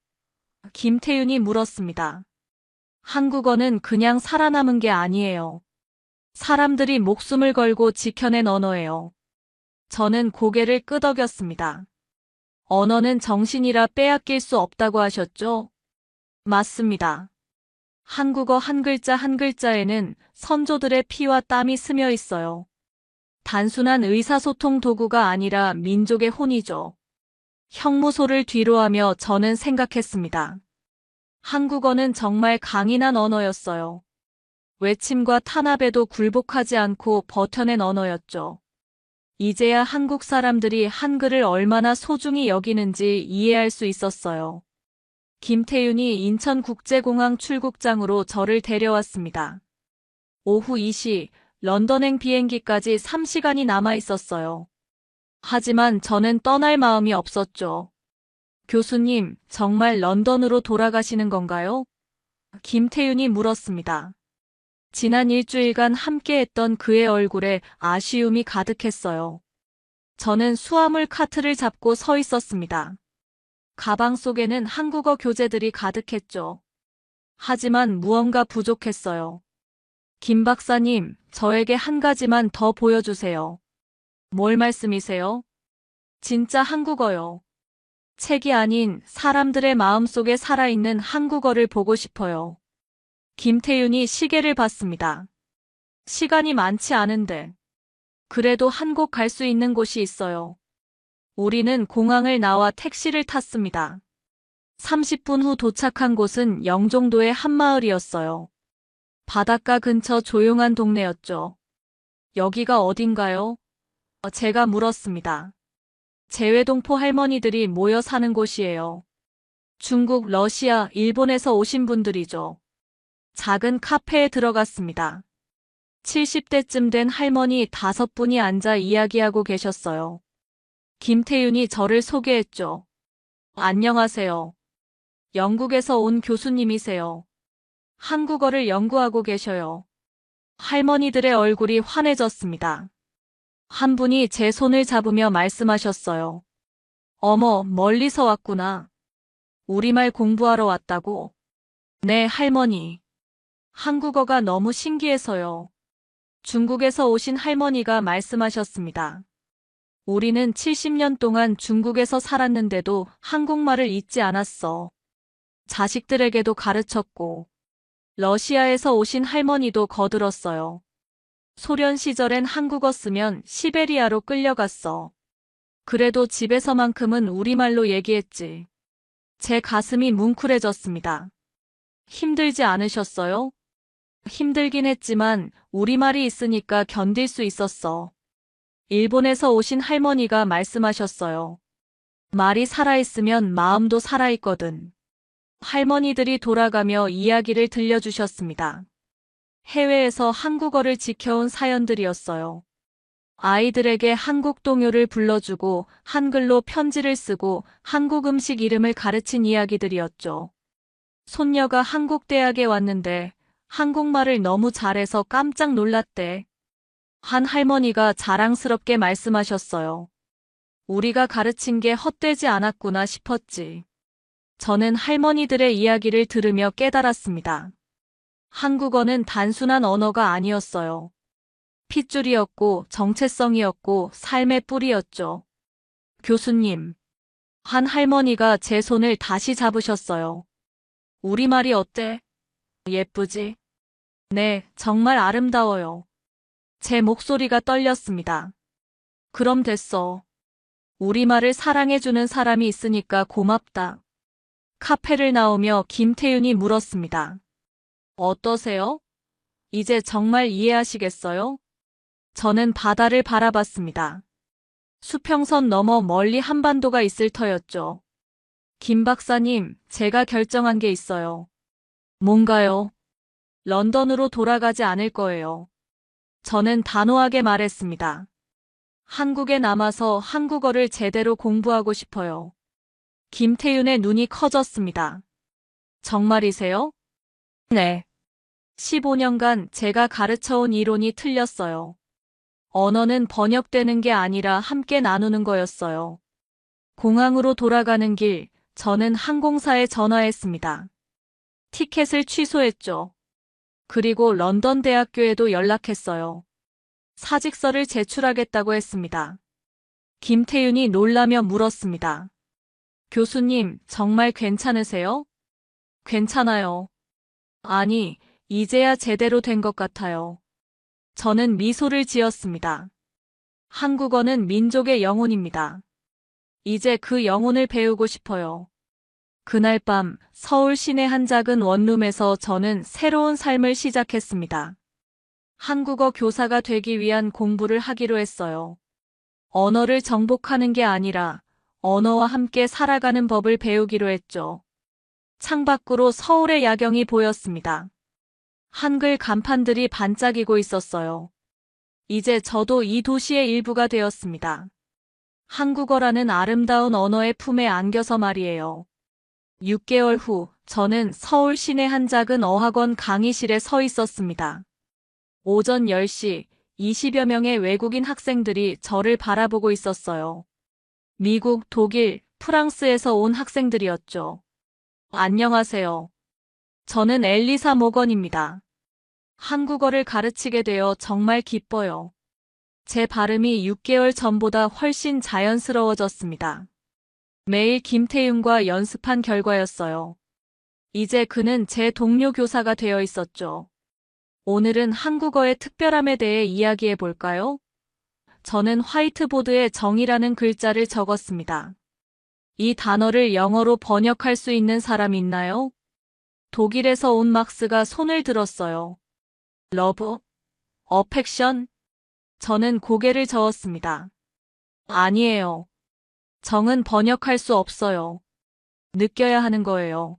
김태윤이 물었습니다. 한국어는 그냥 살아남은 게 아니에요. 사람들이 목숨을 걸고 지켜낸 언어예요. 저는 고개를 끄덕였습니다. 언어는 정신이라 빼앗길 수 없다고 하셨죠? 맞습니다. 한국어 한 글자 한 글자에는 선조들의 피와 땀이 스며 있어요. 단순한 의사소통 도구가 아니라 민족의 혼이죠. 형무소를 뒤로하며 저는 생각했습니다. 한국어는 정말 강인한 언어였어요. 외침과 탄압에도 굴복하지 않고 버텨낸 언어였죠. 이제야 한국 사람들이 한글을 얼마나 소중히 여기는지 이해할 수 있었어요. 김태윤이 인천국제공항 출국장으로 저를 데려왔습니다. 오후 2시 런던행 비행기까지 3시간이 남아 있었어요. 하지만 저는 떠날 마음이 없었죠. 교수님, 정말 런던으로 돌아가시는 건가요? 김태윤이 물었습니다. 지난 일주일간 함께했던 그의 얼굴에 아쉬움이 가득했어요. 저는 수화물 카트를 잡고 서 있었습니다. 가방 속에는 한국어 교재들이 가득했죠. 하지만 무언가 부족했어요. 김 박사님, 저에게 한 가지만 더 보여주세요. 뭘 말씀이세요? 진짜 한국어요. 책이 아닌 사람들의 마음속에 살아있는 한국어를 보고 싶어요. 김태윤이 시계를 봤습니다. 시간이 많지 않은데. 그래도 한 곳 갈 수 있는 곳이 있어요. 우리는 공항을 나와 택시를 탔습니다. 30분 후 도착한 곳은 영종도의 한마을이었어요. 바닷가 근처 조용한 동네였죠. 여기가 어딘가요? 제가 물었습니다. 재외동포 할머니들이 모여 사는 곳이에요. 중국, 러시아, 일본에서 오신 분들이죠. 작은 카페에 들어갔습니다. 70대쯤 된 할머니 5분이 앉아 이야기하고 계셨어요. 김태윤이 저를 소개했죠. 안녕하세요. 영국에서 온 교수님이세요. 한국어를 연구하고 계셔요. 할머니들의 얼굴이 환해졌습니다. 한 분이 제 손을 잡으며 말씀하셨어요. 어머, 멀리서 왔구나. 우리말 공부하러 왔다고? 네, 할머니. 한국어가 너무 신기해서요. 중국에서 오신 할머니가 말씀하셨습니다. 우리는 70년 동안 중국에서 살았는데도 한국말을 잊지 않았어. 자식들에게도 가르쳤고. 러시아에서 오신 할머니도 거들었어요. 소련 시절엔 한국어 쓰면 시베리아로 끌려갔어. 그래도 집에서만큼은 우리말로 얘기했지. 제 가슴이 뭉클해졌습니다. 힘들지 않으셨어요? 힘들긴 했지만 우리말이 있으니까 견딜 수 있었어. 일본에서 오신 할머니가 말씀하셨어요. 말이 살아있으면 마음도 살아있거든. 할머니들이 돌아가며 이야기를 들려주셨습니다. 해외에서 한국어를 지켜온 사연들이었어요. 아이들에게 한국 동요를 불러주고 한글로 편지를 쓰고 한국 음식 이름을 가르친 이야기들이었죠. 손녀가 한국 대학에 왔는데 한국말을 너무 잘해서 깜짝 놀랐대. 한 할머니가 자랑스럽게 말씀하셨어요. 우리가 가르친 게 헛되지 않았구나 싶었지. 저는 할머니들의 이야기를 들으며 깨달았습니다. 한국어는 단순한 언어가 아니었어요. 핏줄이었고 정체성이었고 삶의 뿌리였죠. 교수님, 한 할머니가 제 손을 다시 잡으셨어요. 우리말이 어때? 예쁘지? 네, 정말 아름다워요. 제 목소리가 떨렸습니다. 그럼 됐어. 우리말을 사랑해주는 사람이 있으니까 고맙다. 카페를 나오며 김태윤이 물었습니다. 어떠세요? 이제 정말 이해하시겠어요? 저는 바다를 바라봤습니다. 수평선 너머 멀리 한반도가 있을 터였죠. 김 박사님, 제가 결정한 게 있어요. 뭔가요? 런던으로 돌아가지 않을 거예요. 저는 단호하게 말했습니다. 한국에 남아서 한국어를 제대로 공부하고 싶어요. 김태윤의 눈이 커졌습니다. 정말이세요? 네. 15년간 제가 가르쳐온 이론이 틀렸어요. 언어는 번역되는 게 아니라 함께 나누는 거였어요. 공항으로 돌아가는 길, 저는 항공사에 전화했습니다. 티켓을 취소했죠. 그리고 런던 대학교에도 연락했어요. 사직서를 제출하겠다고 했습니다. 김태윤이 놀라며 물었습니다. 교수님, 정말 괜찮으세요? 괜찮아요. 아니, 이제야 제대로 된 것 같아요. 저는 미소를 지었습니다. 한국어는 민족의 영혼입니다. 이제 그 영혼을 배우고 싶어요. 그날 밤 서울 시내 한 작은 원룸에서 저는 새로운 삶을 시작했습니다. 한국어 교사가 되기 위한 공부를 하기로 했어요. 언어를 정복하는 게 아니라 언어와 함께 살아가는 법을 배우기로 했죠. 창밖으로 서울의 야경이 보였습니다. 한글 간판들이 반짝이고 있었어요. 이제 저도 이 도시의 일부가 되었습니다. 한국어라는 아름다운 언어의 품에 안겨서 말이에요. 6개월 후 저는 서울 시내 한 작은 어학원 강의실에 서 있었습니다. 오전 10시 20여 명의 외국인 학생들이 저를 바라보고 있었어요. 미국, 독일, 프랑스에서 온 학생들이었죠. 안녕하세요. 저는 엘리사 모건입니다. 한국어를 가르치게 되어 정말 기뻐요. 제 발음이 6개월 전보다 훨씬 자연스러워졌습니다. 매일 김태윤과 연습한 결과였어요. 이제 그는 제 동료 교사가 되어 있었죠. 오늘은 한국어의 특별함에 대해 이야기해 볼까요? 저는 화이트보드에 정이라는 글자를 적었습니다. 이 단어를 영어로 번역할 수 있는 사람 있나요? 독일에서 온 막스가 손을 들었어요. 러브? 어펙션? 저는 고개를 저었습니다. 아니에요. 정은 번역할 수 없어요. 느껴야 하는 거예요.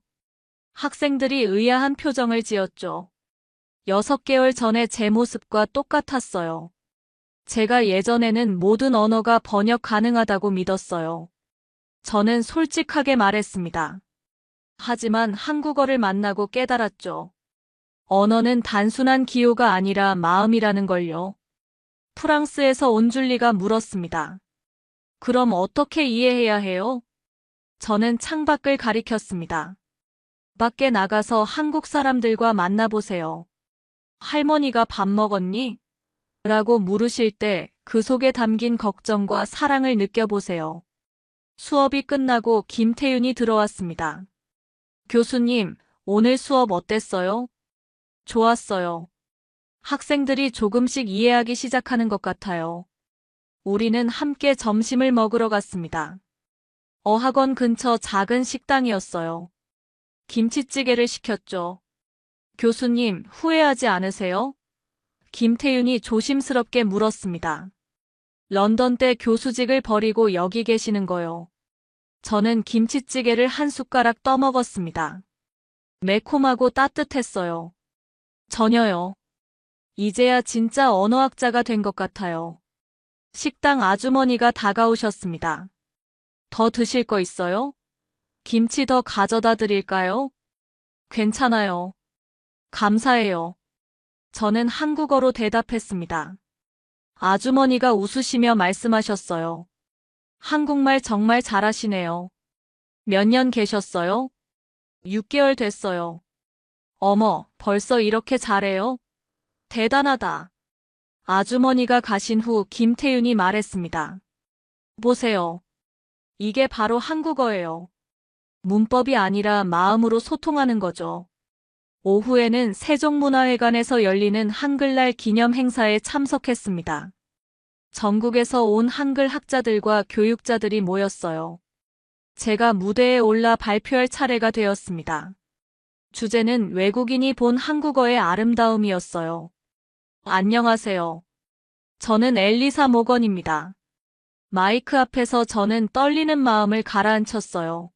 학생들이 의아한 표정을 지었죠. 6개월 전에 제 모습과 똑같았어요. 제가 예전에는 모든 언어가 번역 가능하다고 믿었어요. 저는 솔직하게 말했습니다. 하지만 한국어를 만나고 깨달았죠. 언어는 단순한 기호가 아니라 마음이라는 걸요. 프랑스에서 온 줄리가 물었습니다. 그럼 어떻게 이해해야 해요? 저는 창밖을 가리켰습니다. 밖에 나가서 한국 사람들과 만나보세요. 할머니가 밥 먹었니? 라고 물으실 때 그 속에 담긴 걱정과 사랑을 느껴보세요. 수업이 끝나고 김태윤이 들어왔습니다. 교수님, 오늘 수업 어땠어요? 좋았어요. 학생들이 조금씩 이해하기 시작하는 것 같아요. 우리는 함께 점심을 먹으러 갔습니다. 어학원 근처 작은 식당이었어요. 김치찌개를 시켰죠. 교수님, 후회하지 않으세요? 김태윤이 조심스럽게 물었습니다. 런던 때 교수직을 버리고 여기 계시는 거요. 저는 김치찌개를 한 숟가락 떠먹었습니다. 매콤하고 따뜻했어요. 전혀요. 이제야 진짜 언어학자가 된 것 같아요. 식당 아주머니가 다가오셨습니다. 더 드실 거 있어요? 김치 더 가져다 드릴까요? 괜찮아요. 감사해요. 저는 한국어로 대답했습니다. 아주머니가 웃으시며 말씀하셨어요. 한국말 정말 잘하시네요. 몇 년 계셨어요? 6개월 됐어요. 어머, 벌써 이렇게 잘해요? 대단하다. 아주머니가 가신 후 김태윤이 말했습니다. 보세요. 이게 바로 한국어예요. 문법이 아니라 마음으로 소통하는 거죠. 오후에는 세종문화회관에서 열리는 한글날 기념 행사에 참석했습니다. 전국에서 온 한글 학자들과 교육자들이 모였어요. 제가 무대에 올라 발표할 차례가 되었습니다. 주제는 외국인이 본 한국어의 아름다움이었어요. 안녕하세요. 저는 엘리사 모건입니다. 마이크 앞에서 저는 떨리는 마음을 가라앉혔어요.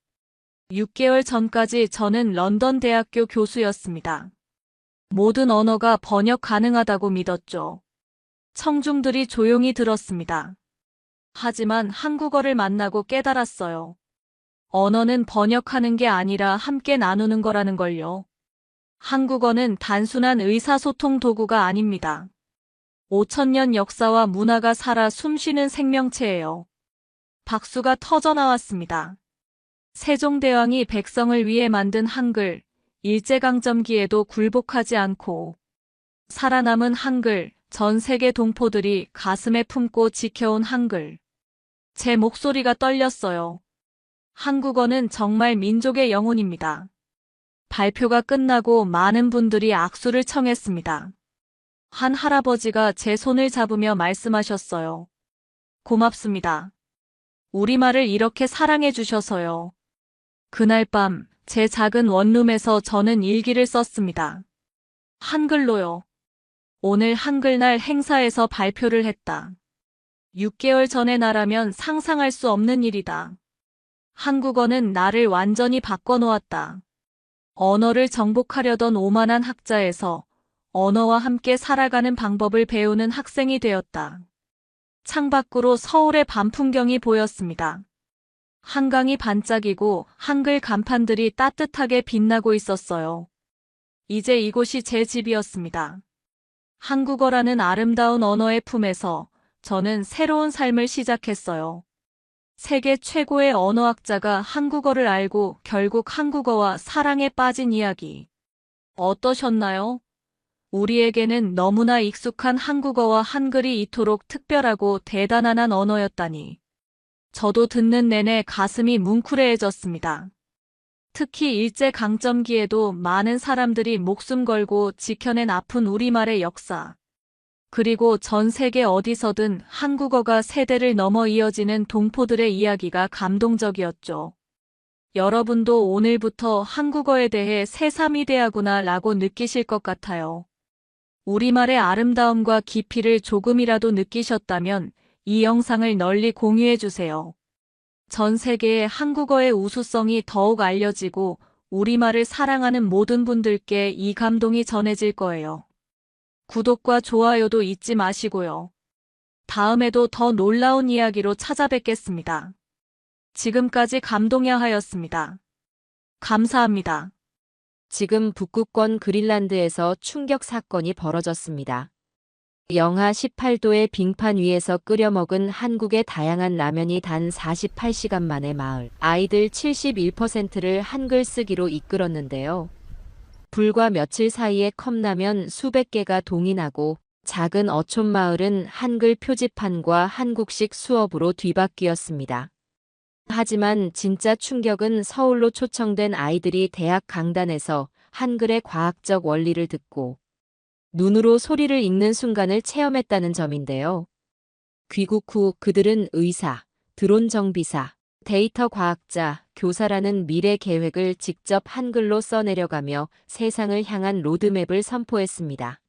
6개월 전까지 저는 런던 대학교 교수였습니다. 모든 언어가 번역 가능하다고 믿었죠. 청중들이 조용히 들었습니다. 하지만 한국어를 만나고 깨달았어요. 언어는 번역하는 게 아니라 함께 나누는 거라는 걸요. 한국어는 단순한 의사소통 도구가 아닙니다. 5,000년 역사와 문화가 살아 숨쉬는 생명체예요. 박수가 터져 나왔습니다. 세종대왕이 백성을 위해 만든 한글, 일제강점기에도 굴복하지 않고 살아남은 한글, 전 세계 동포들이 가슴에 품고 지켜온 한글. 제 목소리가 떨렸어요. 한국어는 정말 민족의 영혼입니다. 발표가 끝나고 많은 분들이 악수를 청했습니다. 한 할아버지가 제 손을 잡으며 말씀하셨어요. 고맙습니다. 우리말을 이렇게 사랑해 주셔서요. 그날 밤, 제 작은 원룸에서 저는 일기를 썼습니다. 한글로요. 오늘 한글날 행사에서 발표를 했다. 6개월 전의 나라면 상상할 수 없는 일이다. 한국어는 나를 완전히 바꿔놓았다. 언어를 정복하려던 오만한 학자에서 언어와 함께 살아가는 방법을 배우는 학생이 되었다. 창밖으로 서울의 밤 풍경이 보였습니다. 한강이 반짝이고 한글 간판들이 따뜻하게 빛나고 있었어요. 이제 이곳이 제 집이었습니다. 한국어라는 아름다운 언어의 품에서 저는 새로운 삶을 시작했어요. 세계 최고의 언어학자가 한국어를 알고 결국 한국어와 사랑에 빠진 이야기. 어떠셨나요? 우리에게는 너무나 익숙한 한국어와 한글이 이토록 특별하고 대단한 한 언어였다니. 저도 듣는 내내 가슴이 뭉클해졌습니다. 특히 일제강점기에도 많은 사람들이 목숨 걸고 지켜낸 아픈 우리말의 역사. 그리고 전 세계 어디서든 한국어가 세대를 넘어 이어지는 동포들의 이야기가 감동적이었죠. 여러분도 오늘부터 한국어에 대해 새삼 위대하구나 라고 느끼실 것 같아요. 우리말의 아름다움과 깊이를 조금이라도 느끼셨다면 이 영상을 널리 공유해주세요. 전 세계에 한국어의 우수성이 더욱 알려지고 우리말을 사랑하는 모든 분들께 이 감동이 전해질 거예요. 구독과 좋아요도 잊지 마시고요. 다음에도 더 놀라운 이야기로 찾아뵙겠습니다. 지금까지 감동야하였습니다. 감사합니다. 지금 북극권 그린란드에서 충격 사건이 벌어졌습니다. 영하 18도의 빙판 위에서 끓여 먹은 한국의 다양한 라면이 단 48시간 만에 마을 아이들 71%를 한글 쓰기로 이끌었는데요. 불과 며칠 사이에 컵라면 수백 개가 동인하고 작은 어촌마을은 한글 표지판과 한국식 수업으로 뒤바뀌었습니다. 하지만 진짜 충격은 서울로 초청된 아이들이 대학 강단에서 한글의 과학적 원리를 듣고 눈으로 소리를 읽는 순간을 체험했다는 점인데요. 귀국 후 그들은 의사, 드론 정비사, 데이터 과학자, 교사라는 미래 계획을 직접 한글로 써내려가며 세상을 향한 로드맵을 선포했습니다.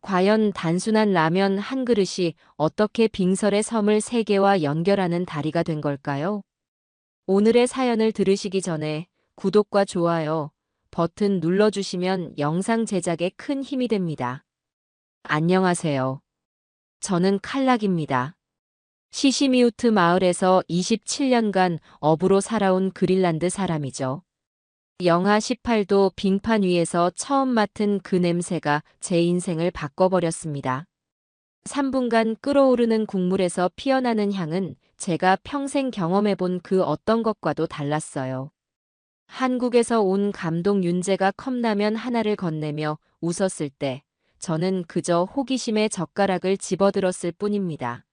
과연 단순한 라면 한 그릇이 어떻게 빙설의 섬을 세계와 연결하는 다리가 된 걸까요? 오늘의 사연을 들으시기 전에 구독과 좋아요 버튼 눌러주시면 영상 제작에 큰 힘이 됩니다. 안녕하세요. 저는 칼락입니다. 시시미우트 마을에서 27년간 어부로 살아온 그린란드 사람이죠. 영하 18도 빙판 위에서 처음 맡은 그 냄새가 제 인생을 바꿔버렸습니다. 3분간 끓어오르는 국물에서 피어나는 향은 제가 평생 경험해본 그 어떤 것과도 달랐어요. 한국에서 온 감독 윤재가 컵라면 하나를 건네며 웃었을 때 저는 그저 호기심에 젓가락을 집어들었을 뿐입니다.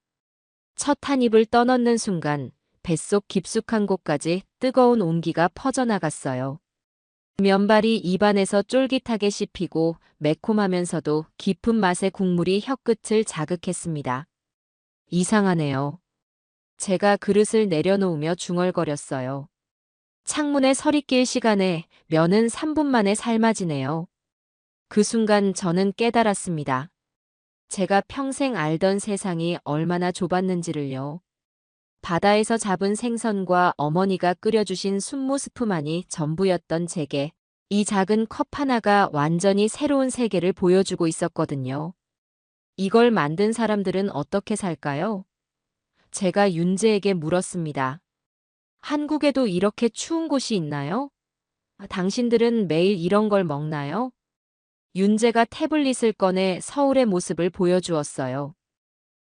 첫 한 입을 떠넣는 순간 뱃속 깊숙한 곳까지 뜨거운 온기가 퍼져나갔어요. 면발이 입안에서 쫄깃하게 씹히고 매콤하면서도 깊은 맛의 국물이 혀끝을 자극했습니다. 이상하네요. 제가 그릇을 내려놓으며 중얼거렸어요. 창문에 서리 낄 시간에 면은 3분 만에 삶아지네요. 그 순간 저는 깨달았습니다. 제가 평생 알던 세상이 얼마나 좁았는지를요. 바다에서 잡은 생선과 어머니가 끓여주신 순무스프만이 전부였던 제게 이 작은 컵 하나가 완전히 새로운 세계를 보여주고 있었거든요. 이걸 만든 사람들은 어떻게 살까요? 제가 윤재에게 물었습니다. 한국에도 이렇게 추운 곳이 있나요? 당신들은 매일 이런 걸 먹나요? 윤재가 태블릿을 꺼내 서울의 모습을 보여주었어요.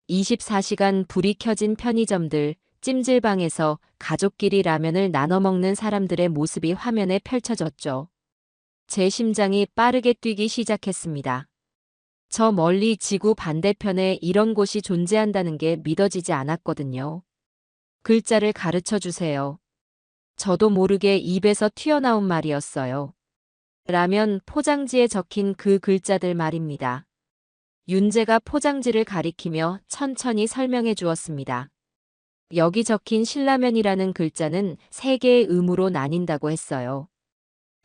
24시간 불이 켜진 편의점들, 찜질방에서 가족끼리 라면을 나눠 먹는 사람들의 모습이 화면에 펼쳐졌죠. 제 심장이 빠르게 뛰기 시작했습니다. 저 멀리 지구 반대편에 이런 곳이 존재한다는 게 믿어지지 않았거든요. 글자를 가르쳐 주세요. 저도 모르게 입에서 튀어나온 말이었어요. 라면 포장지에 적힌 그 글자들 말입니다. 윤재가 포장지를 가리키며 천천히 설명해 주었습니다. 여기 적힌 신라면이라는 글자는 세 개의 음으로 나뉜다고 했어요.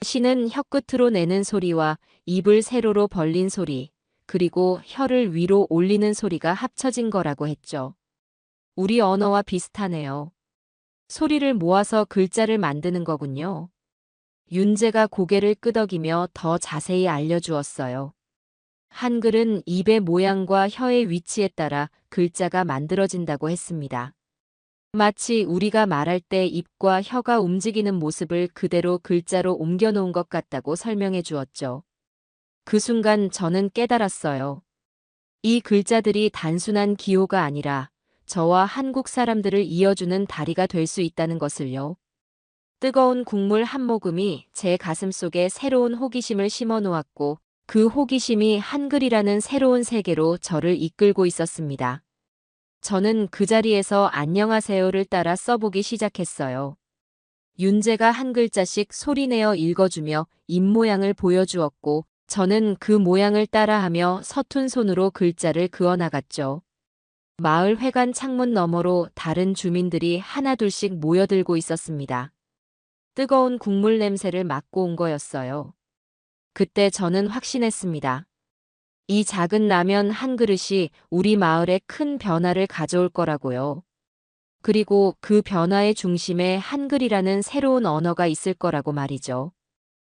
신은 혀끝으로 내는 소리와 입을 세로로 벌린 소리, 그리고 혀를 위로 올리는 소리가 합쳐진 거라고 했죠. 우리 언어와 비슷하네요. 소리를 모아서 글자를 만드는 거군요. 윤재가 고개를 끄덕이며 더 자세히 알려주었어요. 한글은 입의 모양과 혀의 위치에 따라 글자가 만들어진다고 했습니다. 마치 우리가 말할 때 입과 혀가 움직이는 모습을 그대로 글자로 옮겨놓은 것 같다고 설명해 주었죠. 그 순간 저는 깨달았어요. 이 글자들이 단순한 기호가 아니라 저와 한국 사람들을 이어주는 다리가 될 수 있다는 것을요. 뜨거운 국물 한 모금이 제 가슴 속에 새로운 호기심을 심어 놓았고 그 호기심이 한글이라는 새로운 세계로 저를 이끌고 있었습니다. 저는 그 자리에서 안녕하세요를 따라 써보기 시작했어요. 윤재가 한 글자씩 소리내어 읽어주며 입모양을 보여주었고 저는 그 모양을 따라하며 서툰 손으로 글자를 그어나갔죠. 마을 회관 창문 너머로 다른 주민들이 하나둘씩 모여들고 있었습니다. 뜨거운 국물 냄새를 맡고 온 거였어요. 그때 저는 확신했습니다. 이 작은 라면 한 그릇이 우리 마을에 큰 변화를 가져올 거라고요. 그리고 그 변화의 중심에 한글이라는 새로운 언어가 있을 거라고 말이죠.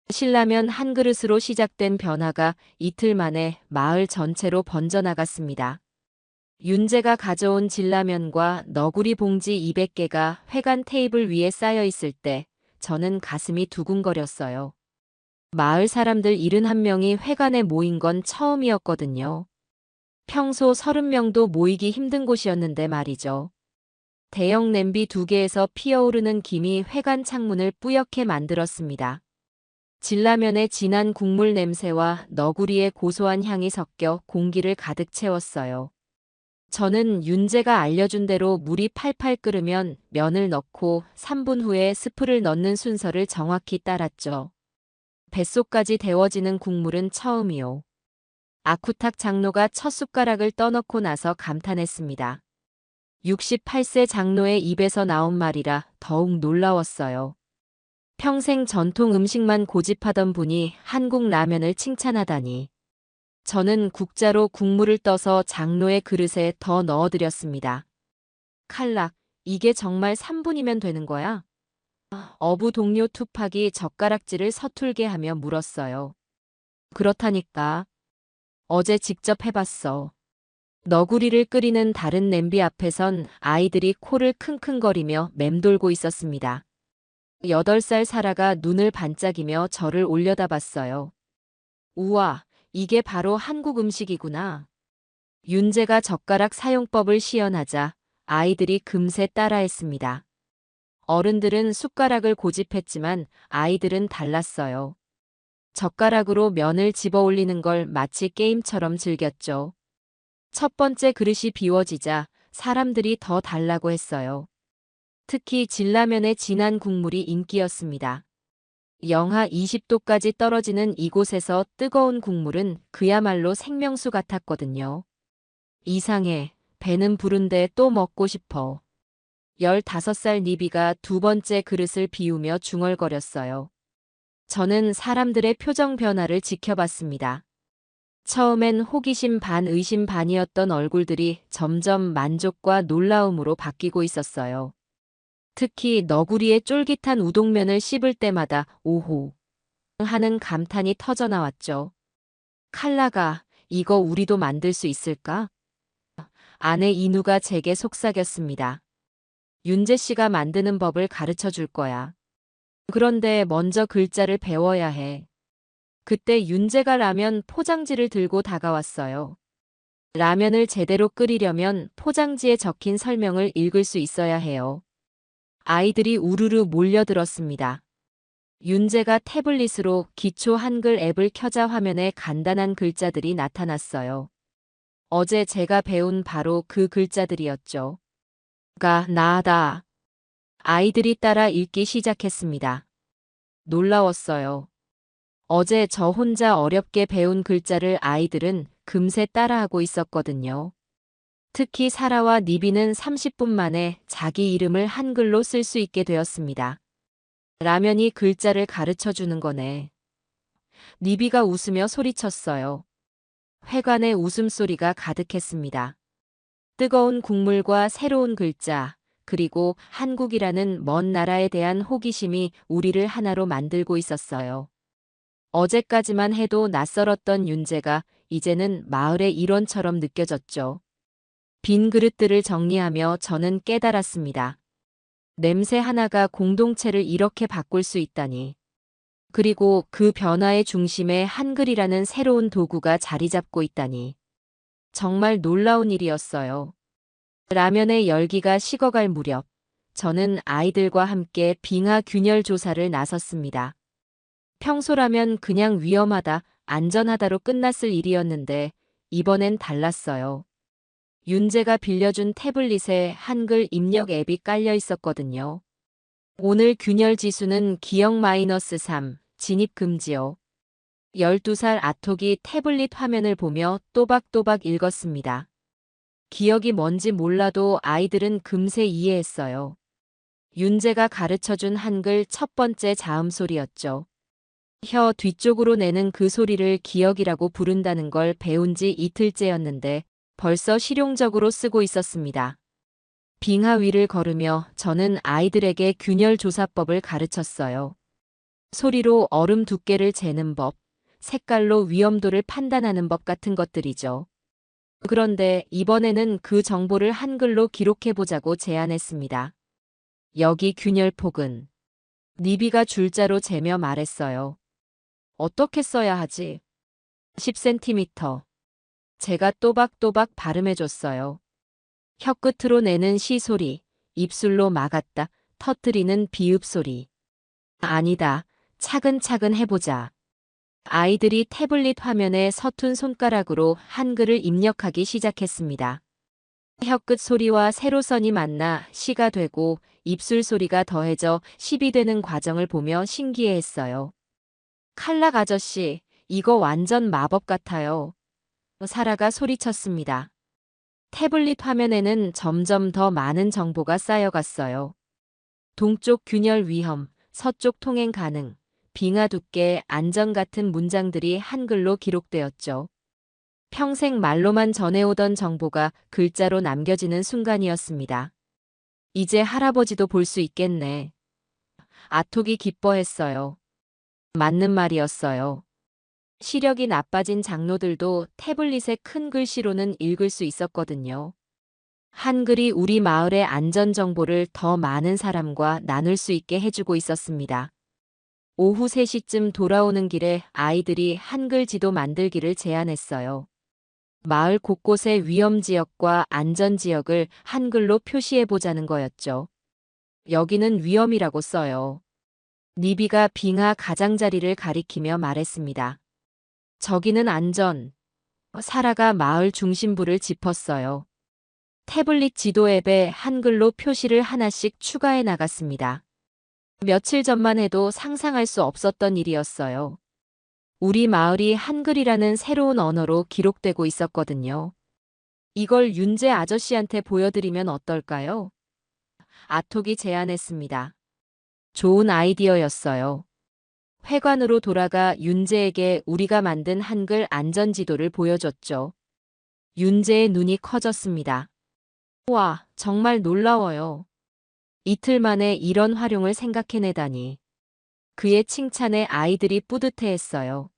신라면 한 그릇으로 시작된 변화가 이틀 만에 마을 전체로 번져나갔습니다. 윤재가 가져온 진라면과 너구리 봉지 200개가 회관 테이블 위에 쌓여 있을 때 저는 가슴이 두근거렸어요. 마을 사람들 71명이 회관에 모인 건 처음이었거든요. 평소 30명도 모이기 힘든 곳이었는데 말이죠. 대형 냄비 2개에서 피어오르는 김이 회관 창문을 뿌옇게 만들었습니다. 진라면의 진한 국물 냄새와 너구리의 고소한 향이 섞여 공기를 가득 채웠어요. 저는 윤재가 알려준 대로 물이 팔팔 끓으면 면을 넣고 3분 후에 스프를 넣는 순서를 정확히 따랐죠. 뱃속까지 데워지는 국물은 처음이요. 아쿠탁 장로가 첫 숟가락을 떠넣고 나서 감탄했습니다. 68세 장로의 입에서 나온 말이라 더욱 놀라웠어요. 평생 전통 음식만 고집하던 분이 한국 라면을 칭찬하다니. 저는 국자로 국물을 떠서 장로의 그릇에 더 넣어드렸습니다. 칼락, 이게 정말 3분이면 되는 거야? 어부 동료 투팍이 젓가락질을 서툴게 하며 물었어요. 그렇다니까. 어제 직접 해봤어. 너구리를 끓이는 다른 냄비 앞에선 아이들이 코를 킁킁거리며 맴돌고 있었습니다. 8살 사라가 눈을 반짝이며 저를 올려다봤어요. 우와, 이게 바로 한국 음식이구나. 윤재가 젓가락 사용법을 시연하자 아이들이 금세 따라했습니다. 어른들은 숟가락을 고집했지만 아이들은 달랐어요. 젓가락으로 면을 집어 올리는 걸 마치 게임처럼 즐겼죠. 첫 번째 그릇이 비워지자 사람들이 더 달라고 했어요. 특히 진라면의 진한 국물이 인기였습니다. 영하 20도까지 떨어지는 이곳에서 뜨거운 국물은 그야말로 생명수 같았거든요. 이상해. 배는 부른데 또 먹고 싶어. 15살 니비가 두 번째 그릇을 비우며 중얼거렸어요. 저는 사람들의 표정 변화를 지켜봤습니다. 처음엔 호기심 반 의심 반이었던 얼굴들이 점점 만족과 놀라움으로 바뀌고 있었어요. 특히 너구리의 쫄깃한 우동면을 씹을 때마다 오호 하는 감탄이 터져나왔죠. 칼라가 이거 우리도 만들 수 있을까? 아내 이누가 제게 속삭였습니다. 윤재 씨가 만드는 법을 가르쳐 줄 거야. 그런데 먼저 글자를 배워야 해. 그때 윤재가 라면 포장지를 들고 다가왔어요. 라면을 제대로 끓이려면 포장지에 적힌 설명을 읽을 수 있어야 해요. 아이들이 우르르 몰려들었습니다. 윤재가 태블릿으로 기초 한글 앱을 켜자 화면에 간단한 글자들이 나타났어요. 어제 제가 배운 바로 그 글자들이었죠. 가, 나다. 아이들이 따라 읽기 시작했습니다. 놀라웠어요. 어제 저 혼자 어렵게 배운 글자를 아이들은 금세 따라하고 있었거든요. 특히 사라와 니비는 30분 만에 자기 이름을 한글로 쓸 수 있게 되었습니다. 라면이 글자를 가르쳐 주는 거네. 니비가 웃으며 소리쳤어요. 회관에 웃음소리가 가득했습니다. 뜨거운 국물과 새로운 글자, 그리고 한국이라는 먼 나라에 대한 호기심이 우리를 하나로 만들고 있었어요. 어제까지만 해도 낯설었던 윤재가 이제는 마을의 일원처럼 느껴졌죠. 빈 그릇들을 정리하며 저는 깨달았습니다. 냄새 하나가 공동체를 이렇게 바꿀 수 있다니. 그리고 그 변화의 중심에 한글이라는 새로운 도구가 자리 잡고 있다니. 정말 놀라운 일이었어요. 라면의 열기가 식어갈 무렵, 저는 아이들과 함께 빙하 균열 조사를 나섰습니다. 평소라면 그냥 위험하다, 안전하다로 끝났을 일이었는데 이번엔 달랐어요. 윤재가 빌려준 태블릿에 한글 입력 앱이 깔려 있었거든요. 오늘 균열 지수는 기억 -3, 진입 금지요. 12살 아톡이 태블릿 화면을 보며 또박또박 읽었습니다. 기억이 뭔지 몰라도 아이들은 금세 이해했어요. 윤재가 가르쳐준 한글 첫 번째 자음 소리였죠. 혀 뒤쪽으로 내는 그 소리를 기억이라고 부른다는 걸 배운 지 이틀째였는데 벌써 실용적으로 쓰고 있었습니다. 빙하 위를 걸으며 저는 아이들에게 균열 조사법을 가르쳤어요. 소리로 얼음 두께를 재는 법, 색깔로 위험도를 판단하는 법 같은 것들이죠. 그런데 이번에는 그 정보를 한글로 기록해보자고 제안했습니다. 여기 균열폭은. 니비가 줄자로 재며 말했어요. 어떻게 써야 하지? 10cm. 제가 또박또박 발음해줬어요. 혀끝으로 내는 시소리, 입술로 막았다, 터뜨리는 비읍소리. 아니다, 차근차근 해보자. 아이들이 태블릿 화면에 서툰 손가락으로 한글을 입력하기 시작했습니다. 혀끝 소리와 세로선이 만나 시가 되고 입술 소리가 더해져 10이 되는 과정을 보며 신기해했어요. 칼락 아저씨, 이거 완전 마법 같아요. 사라가 소리쳤습니다. 태블릿 화면에는 점점 더 많은 정보가 쌓여갔어요. 동쪽 균열 위험, 서쪽 통행 가능, 빙하 두께, 안전 같은 문장들이 한글로 기록되었죠. 평생 말로만 전해오던 정보가 글자로 남겨지는 순간이었습니다. 이제 할아버지도 볼 수 있겠네. 아톡이 기뻐했어요. 맞는 말이었어요. 시력이 나빠진 장로들도 태블릿의 큰 글씨로는 읽을 수 있었거든요. 한글이 우리 마을의 안전 정보를 더 많은 사람과 나눌 수 있게 해주고 있었습니다. 오후 3시쯤 돌아오는 길에 아이들이 한글 지도 만들기를 제안했어요. 마을 곳곳의 위험 지역과 안전 지역을 한글로 표시해 보자는 거였죠. 여기는 위험이라고 써요. 니비가 빙하 가장자리를 가리키며 말했습니다. 저기는 안전. 사라가 마을 중심부를 짚었어요. 태블릿 지도 앱에 한글로 표시를 하나씩 추가해 나갔습니다. 며칠 전만 해도 상상할 수 없었던 일이었어요. 우리 마을이 한글이라는 새로운 언어로 기록되고 있었거든요. 이걸 윤재 아저씨한테 보여드리면 어떨까요? 아톡이 제안했습니다. 좋은 아이디어였어요. 회관으로 돌아가 윤재에게 우리가 만든 한글 안전지도를 보여줬죠. 윤재의 눈이 커졌습니다. 와, 정말 놀라워요. 이틀 만에 이런 활용을 생각해내다니. 그의 칭찬에 아이들이 뿌듯해했어요.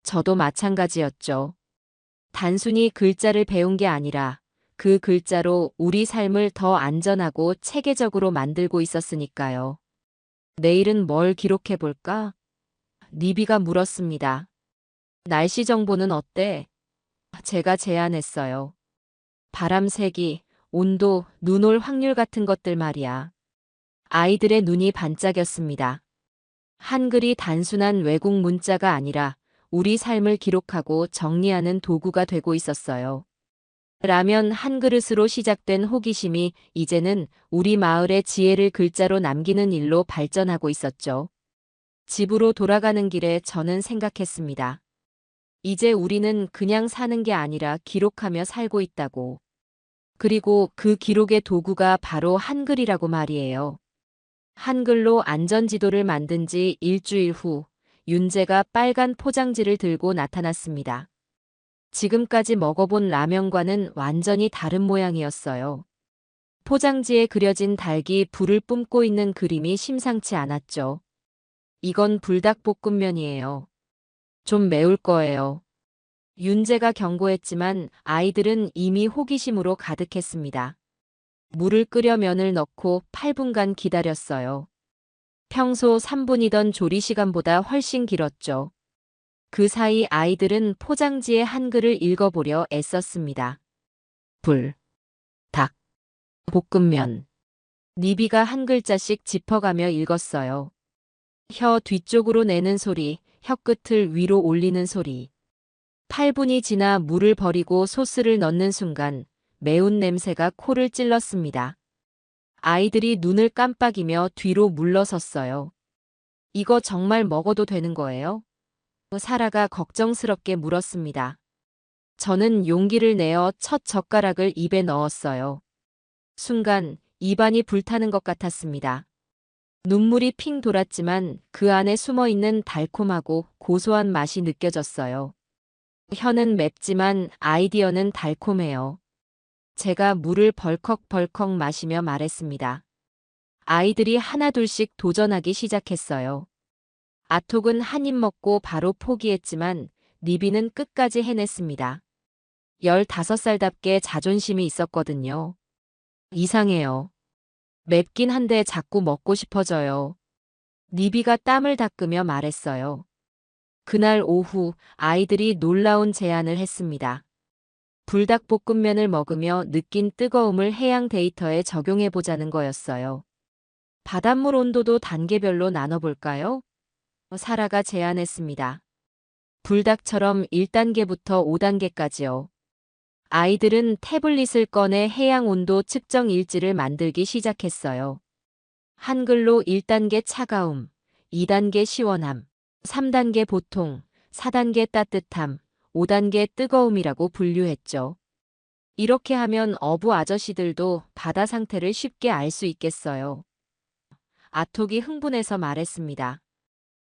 저도 마찬가지였죠. 단순히 글자를 배운 게 아니라 그 글자로 우리 삶을 더 안전하고 체계적으로 만들고 있었으니까요. 내일은 뭘 기록해볼까? 니비가 물었습니다. 날씨 정보는 어때? 제가 제안했어요. 바람 세기, 온도, 눈 올 확률 같은 것들 말이야. 아이들의 눈이 반짝였습니다. 한글이 단순한 외국 문자가 아니라 우리 삶을 기록하고 정리하는 도구가 되고 있었어요. 라면 한 그릇으로 시작된 호기심이 이제는 우리 마을의 지혜를 글자로 남기는 일로 발전하고 있었죠. 집으로 돌아가는 길에 저는 생각했습니다. 이제 우리는 그냥 사는 게 아니라 기록하며 살고 있다고. 그리고 그 기록의 도구가 바로 한글이라고 말이에요. 한글로 안전지도를 만든 지 일주일 후 윤재가 빨간 포장지를 들고 나타났습니다. 지금까지 먹어본 라면과는 완전히 다른 모양이었어요. 포장지에 그려진 닭이 불을 뿜고 있는 그림이 심상치 않았죠. 이건 불닭볶음면이에요. 좀 매울 거예요. 윤재가 경고했지만 아이들은 이미 호기심으로 가득했습니다. 물을 끓여 면을 넣고 8분간 기다렸어요. 평소 3분이던 조리 시간보다 훨씬 길었죠. 그 사이 아이들은 포장지의 한글을 읽어보려 애썼습니다. 불, 닭, 볶음면. 니비가 한 글자씩 짚어가며 읽었어요. 혀 뒤쪽으로 내는 소리, 혀끝을 위로 올리는 소리. 8분이 지나 물을 버리고 소스를 넣는 순간 매운 냄새가 코를 찔렀습니다. 아이들이 눈을 깜빡이며 뒤로 물러섰어요. 이거 정말 먹어도 되는 거예요? 사라가 걱정스럽게 물었습니다. 저는 용기를 내어 첫 젓가락을 입에 넣었어요. 순간 입안이 불타는 것 같았습니다. 눈물이 핑 돌았지만 그 안에 숨어있는 달콤하고 고소한 맛이 느껴졌어요. 혀는 맵지만 아이디어는 달콤해요. 제가 물을 벌컥벌컥 마시며 말했습니다. 아이들이 하나둘씩 도전하기 시작했어요. 아톡은 한 입 먹고 바로 포기했지만 니비는 끝까지 해냈습니다. 15살답게 자존심이 있었거든요. 이상해요. 맵긴 한데 자꾸 먹고 싶어져요. 니비가 땀을 닦으며 말했어요. 그날 오후 아이들이 놀라운 제안을 했습니다. 불닭볶음면을 먹으며 느낀 뜨거움을 해양 데이터에 적용해보자는 거였어요. 바닷물 온도도 단계별로 나눠볼까요? 사라가 제안했습니다. 불닭처럼 1단계부터 5단계까지요. 아이들은 태블릿을 꺼내 해양 온도 측정 일지를 만들기 시작했어요. 한글로 1단계 차가움, 2단계 시원함, 3단계 보통, 4단계 따뜻함, 5단계 뜨거움이라고 분류했죠. 이렇게 하면 어부 아저씨들도 바다 상태를 쉽게 알 수 있겠어요. 아톡이 흥분해서 말했습니다.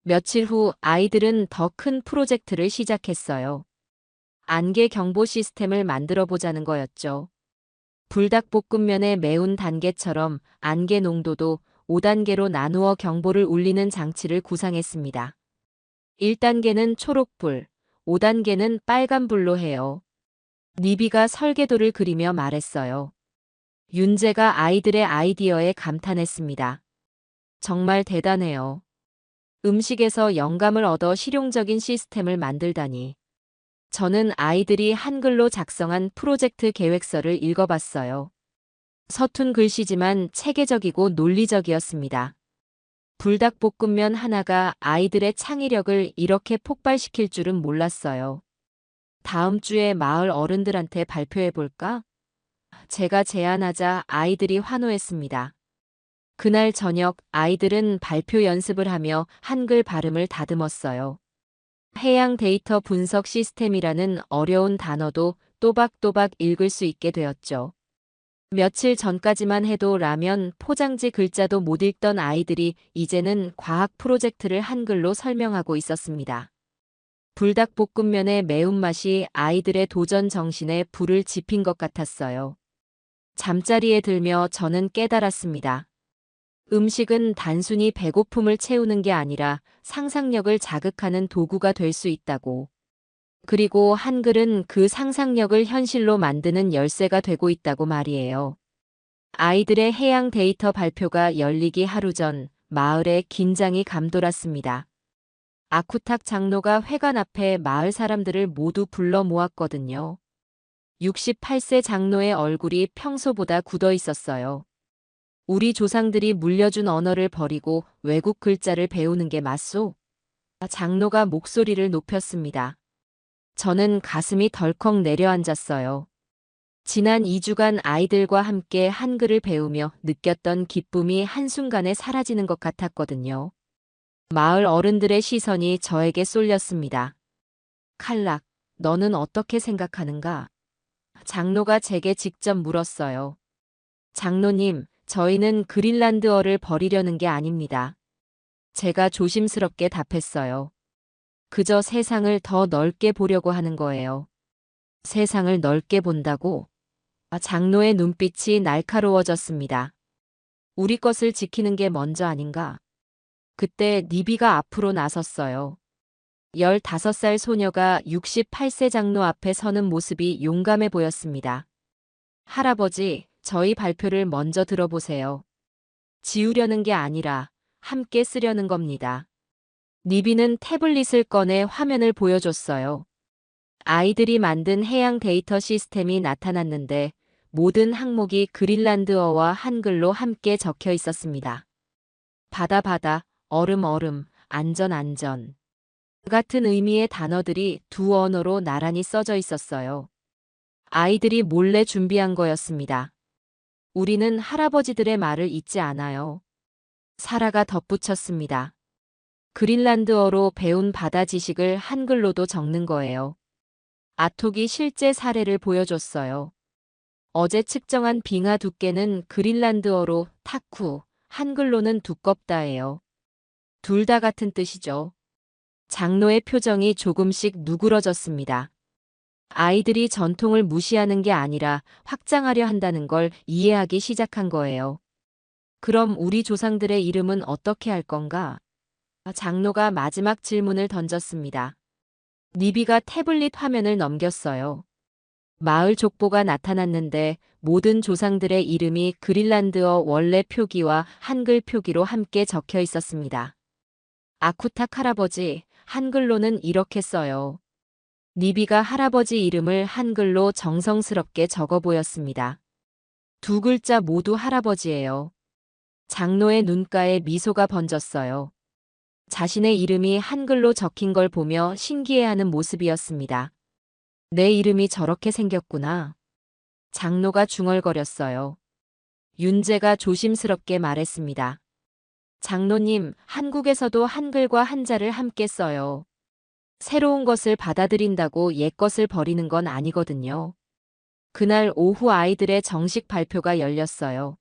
며칠 후 아이들은 더 큰 프로젝트를 시작했어요. 안개 경보 시스템을 만들어 보자는 거였죠. 불닭볶음면의 매운 단계처럼 안개 농도도 5단계로 나누어 경보를 울리는 장치를 구상했습니다. 1단계는 초록불, 5단계는 빨간불로 해요. 니비가 설계도를 그리며 말했어요. 윤재가 아이들의 아이디어에 감탄했습니다. 정말 대단해요. 음식에서 영감을 얻어 실용적인 시스템을 만들다니. 저는 아이들이 한글로 작성한 프로젝트 계획서를 읽어봤어요. 서툰 글씨지만 체계적이고 논리적이었습니다. 불닭볶음면 하나가 아이들의 창의력을 이렇게 폭발시킬 줄은 몰랐어요. 다음 주에 마을 어른들한테 발표해볼까? 제가 제안하자 아이들이 환호했습니다. 그날 저녁 아이들은 발표 연습을 하며 한글 발음을 다듬었어요. 해양 데이터 분석 시스템이라는 어려운 단어도 또박또박 읽을 수 있게 되었죠. 며칠 전까지만 해도 라면 포장지 글자도 못 읽던 아이들이 이제는 과학 프로젝트를 한글로 설명하고 있었습니다. 불닭볶음면의 매운맛이 아이들의 도전 정신에 불을 지핀 것 같았어요. 잠자리에 들며 저는 깨달았습니다. 음식은 단순히 배고픔을 채우는 게 아니라 상상력을 자극하는 도구가 될 수 있다고. 그리고 한글은 그 상상력을 현실로 만드는 열쇠가 되고 있다고 말이에요. 아이들의 해양 데이터 발표가 열리기 하루 전 마을에 긴장이 감돌았습니다. 아쿠탁 장로가 회관 앞에 마을 사람들을 모두 불러 모았거든요. 68세 장로의 얼굴이 평소보다 굳어 있었어요. 우리 조상들이 물려준 언어를 버리고 외국 글자를 배우는 게 맞소? 장로가 목소리를 높였습니다. 저는 가슴이 덜컥 내려앉았어요. 지난 2주간 아이들과 함께 한글을 배우며 느꼈던 기쁨이 한순간에 사라지는 것 같았거든요. 마을 어른들의 시선이 저에게 쏠렸습니다. 칼락, 너는 어떻게 생각하는가? 장로가 제게 직접 물었어요. 장로님, 저희는 그린란드어를 버리려는 게 아닙니다. 제가 조심스럽게 답했어요. 그저 세상을 더 넓게 보려고 하는 거예요. 세상을 넓게 본다고? 장로의 눈빛이 날카로워졌습니다. 우리 것을 지키는 게 먼저 아닌가? 그때 니비가 앞으로 나섰어요. 15살 소녀가 68세 장로 앞에 서는 모습이 용감해 보였습니다. 할아버지, 저희 발표를 먼저 들어보세요. 지우려는 게 아니라 함께 쓰려는 겁니다. 니비는 태블릿을 꺼내 화면을 보여줬어요. 아이들이 만든 해양 데이터 시스템이 나타났는데 모든 항목이 그린란드어와 한글로 함께 적혀 있었습니다. 바다 바다, 얼음 얼음, 안전 안전. 같은 의미의 단어들이 두 언어로 나란히 써져 있었어요. 아이들이 몰래 준비한 거였습니다. 우리는 할아버지들의 말을 잊지 않아요. 사라가 덧붙였습니다. 그린란드어로 배운 바다 지식을 한글로도 적는 거예요. 아톡이 실제 사례를 보여줬어요. 어제 측정한 빙하 두께는 그린란드어로 타쿠, 한글로는 두껍다예요. 둘 다 같은 뜻이죠. 장로의 표정이 조금씩 누그러졌습니다. 아이들이 전통을 무시하는 게 아니라 확장하려 한다는 걸 이해하기 시작한 거예요. 그럼 우리 조상들의 이름은 어떻게 할 건가? 장로가 마지막 질문을 던졌습니다. 니비가 태블릿 화면을 넘겼어요. 마을 족보가 나타났는데 모든 조상들의 이름이 그린란드어 원래 표기와 한글 표기로 함께 적혀 있었습니다. 아쿠탁 할아버지, 한글로는 이렇게 써요. 니비가 할아버지 이름을 한글로 정성스럽게 적어 보였습니다. 두 글자 모두 할아버지예요. 장로의 눈가에 미소가 번졌어요. 자신의 이름이 한글로 적힌 걸 보며 신기해하는 모습이었습니다. 내 이름이 저렇게 생겼구나. 장로가 중얼거렸어요. 윤재가 조심스럽게 말했습니다. 장로님, 한국에서도 한글과 한자를 함께 써요. 새로운 것을 받아들인다고 옛 것을 버리는 건 아니거든요. 그날 오후 아이들의 정식 발표가 열렸어요.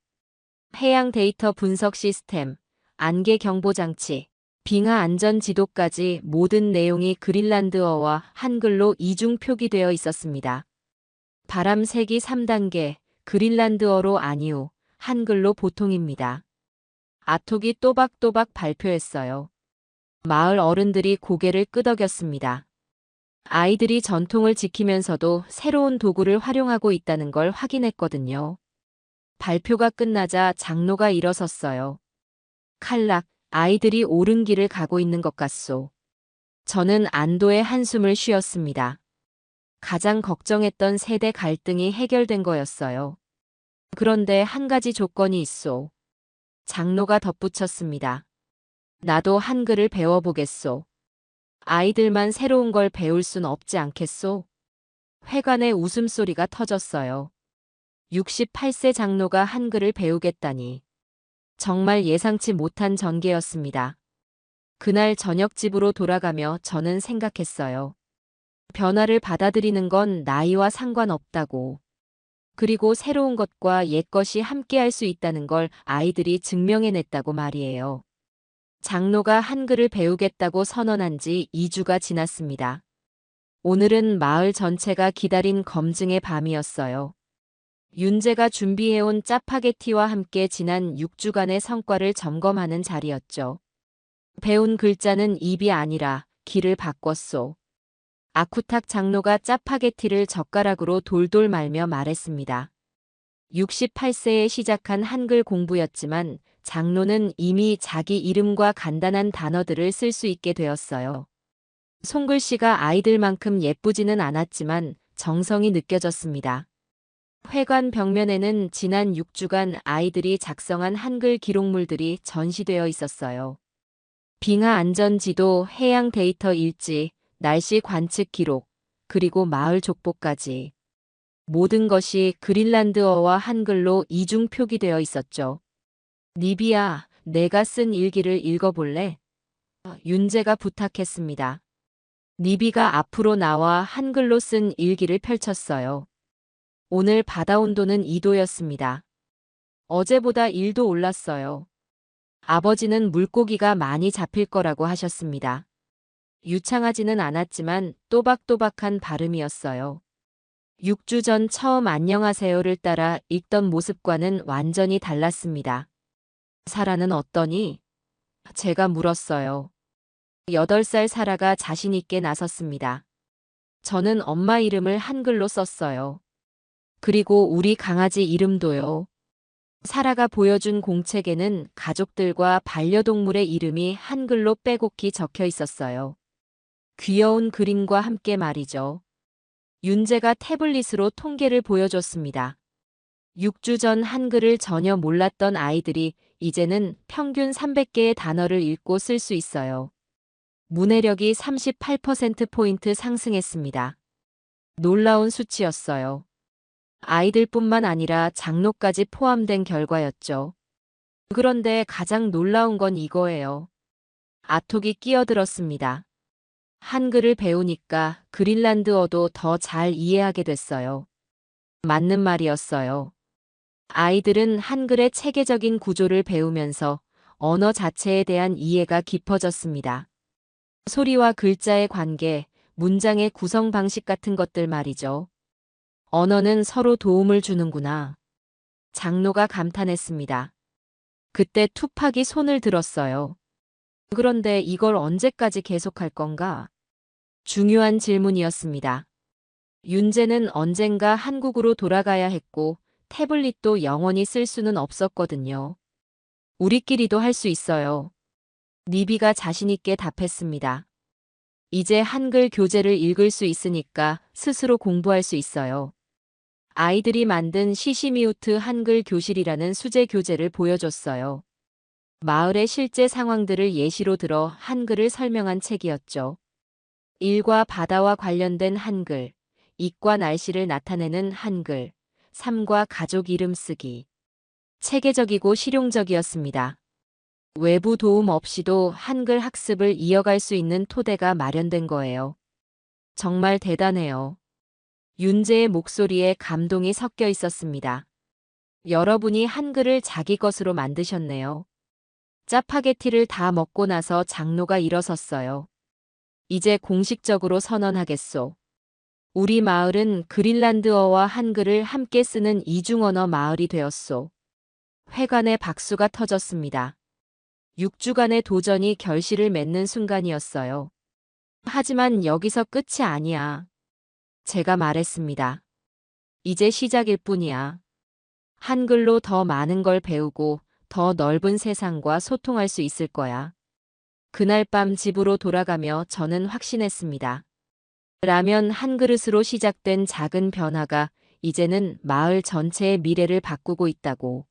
해양 데이터 분석 시스템, 안개 경보 장치, 빙하 안전 지도까지 모든 내용이 그린란드어와 한글로 이중 표기되어 있었습니다. 바람 세기 3단계, 그린란드어로 아니오, 한글로 보통입니다. 아톡이 또박또박 발표했어요. 마을 어른들이 고개를 끄덕였습니다. 아이들이 전통을 지키면서도 새로운 도구를 활용하고 있다는 걸 확인했거든요. 발표가 끝나자 장로가 일어섰어요. 칼락, 아이들이 옳은 길을 가고 있는 것 같소. 저는 안도의 한숨을 쉬었습니다. 가장 걱정했던 세대 갈등이 해결된 거였어요. 그런데 한 가지 조건이 있소. 장로가 덧붙였습니다. 나도 한글을 배워보겠소. 아이들만 새로운 걸 배울 순 없지 않겠소? 회관의 웃음소리가 터졌어요. 68세 장로가 한글을 배우겠다니. 정말 예상치 못한 전개였습니다. 그날 저녁 집으로 돌아가며 저는 생각했어요. 변화를 받아들이는 건 나이와 상관없다고. 그리고 새로운 것과 옛 것이 함께할 수 있다는 걸 아이들이 증명해냈다고 말이에요. 장로가 한글을 배우겠다고 선언한 지 2주가 지났습니다. 오늘은 마을 전체가 기다린 검증의 밤이었어요. 윤재가 준비해온 짜파게티와 함께 지난 6주간의 성과를 점검하는 자리였죠. 배운 글자는 입이 아니라 귀를 바꿨소. 아쿠탁 장로가 짜파게티를 젓가락으로 돌돌 말며 말했습니다. 68세에 시작한 한글 공부였지만 장로는 이미 자기 이름과 간단한 단어들을 쓸 수 있게 되었어요. 손글씨가 아이들만큼 예쁘지는 않았지만 정성이 느껴졌습니다. 회관 벽면에는 지난 6주간 아이들이 작성한 한글 기록물들이 전시되어 있었어요. 빙하 안전지도, 해양 데이터 일지, 날씨 관측 기록, 그리고 마을 족보까지. 모든 것이 그린란드어와 한글로 이중 표기되어 있었죠. 니비야, 내가 쓴 일기를 읽어볼래? 윤재가 부탁했습니다. 니비가 앞으로 나와 한글로 쓴 일기를 펼쳤어요. 오늘 바다 온도는 2도였습니다. 어제보다 1도 올랐어요. 아버지는 물고기가 많이 잡힐 거라고 하셨습니다. 유창하지는 않았지만 또박또박한 발음이었어요. 6주 전 처음 안녕하세요를 따라 읽던 모습과는 완전히 달랐습니다. 사라는 어떠니? 제가 물었어요. 8살 사라가 자신있게 나섰습니다. 저는 엄마 이름을 한글로 썼어요. 그리고 우리 강아지 이름도요. 사라가 보여준 공책에는 가족들과 반려동물의 이름이 한글로 빼곡히 적혀 있었어요. 귀여운 그림과 함께 말이죠. 윤재가 태블릿으로 통계를 보여줬습니다. 6주 전 한글을 전혀 몰랐던 아이들이 이제는 평균 300개의 단어를 읽고 쓸 수 있어요. 문해력이 38%포인트 상승했습니다. 놀라운 수치였어요. 아이들뿐만 아니라 장로까지 포함된 결과였죠. 그런데 가장 놀라운 건 이거예요. 아톡이 끼어들었습니다. 한글을 배우니까 그린란드어도 더 잘 이해하게 됐어요. 맞는 말이었어요. 아이들은 한글의 체계적인 구조를 배우면서 언어 자체에 대한 이해가 깊어졌습니다. 소리와 글자의 관계, 문장의 구성 방식 같은 것들 말이죠. 언어는 서로 도움을 주는구나. 장로가 감탄했습니다. 그때 투팍이 손을 들었어요. 그런데 이걸 언제까지 계속할 건가? 중요한 질문이었습니다. 윤재는 언젠가 한국으로 돌아가야 했고 태블릿도 영원히 쓸 수는 없었거든요. 우리끼리도 할 수 있어요. 니비가 자신있게 답했습니다. 이제 한글 교재를 읽을 수 있으니까 스스로 공부할 수 있어요. 아이들이 만든 시시미우트 한글 교실이라는 수제 교재를 보여줬어요. 마을의 실제 상황들을 예시로 들어 한글을 설명한 책이었죠. 일과 바다와 관련된 한글, 이과 날씨를 나타내는 한글, 삶과 가족 이름 쓰기. 체계적이고 실용적이었습니다. 외부 도움 없이도 한글 학습을 이어갈 수 있는 토대가 마련된 거예요. 정말 대단해요. 윤재의 목소리에 감동이 섞여 있었습니다. 여러분이 한글을 자기 것으로 만드셨네요. 짜파게티를 다 먹고 나서 장로가 일어섰어요. 이제 공식적으로 선언하겠소. 우리 마을은 그린란드어와 한글을 함께 쓰는 이중언어 마을이 되었소. 회관에 박수가 터졌습니다. 6주간의 도전이 결실을 맺는 순간이었어요. 하지만 여기서 끝이 아니야. 제가 말했습니다. 이제 시작일 뿐이야. 한글로 더 많은 걸 배우고 더 넓은 세상과 소통할 수 있을 거야. 그날 밤 집으로 돌아가며 저는 확신했습니다. 라면 한 그릇으로 시작된 작은 변화가 이제는 마을 전체의 미래를 바꾸고 있다고.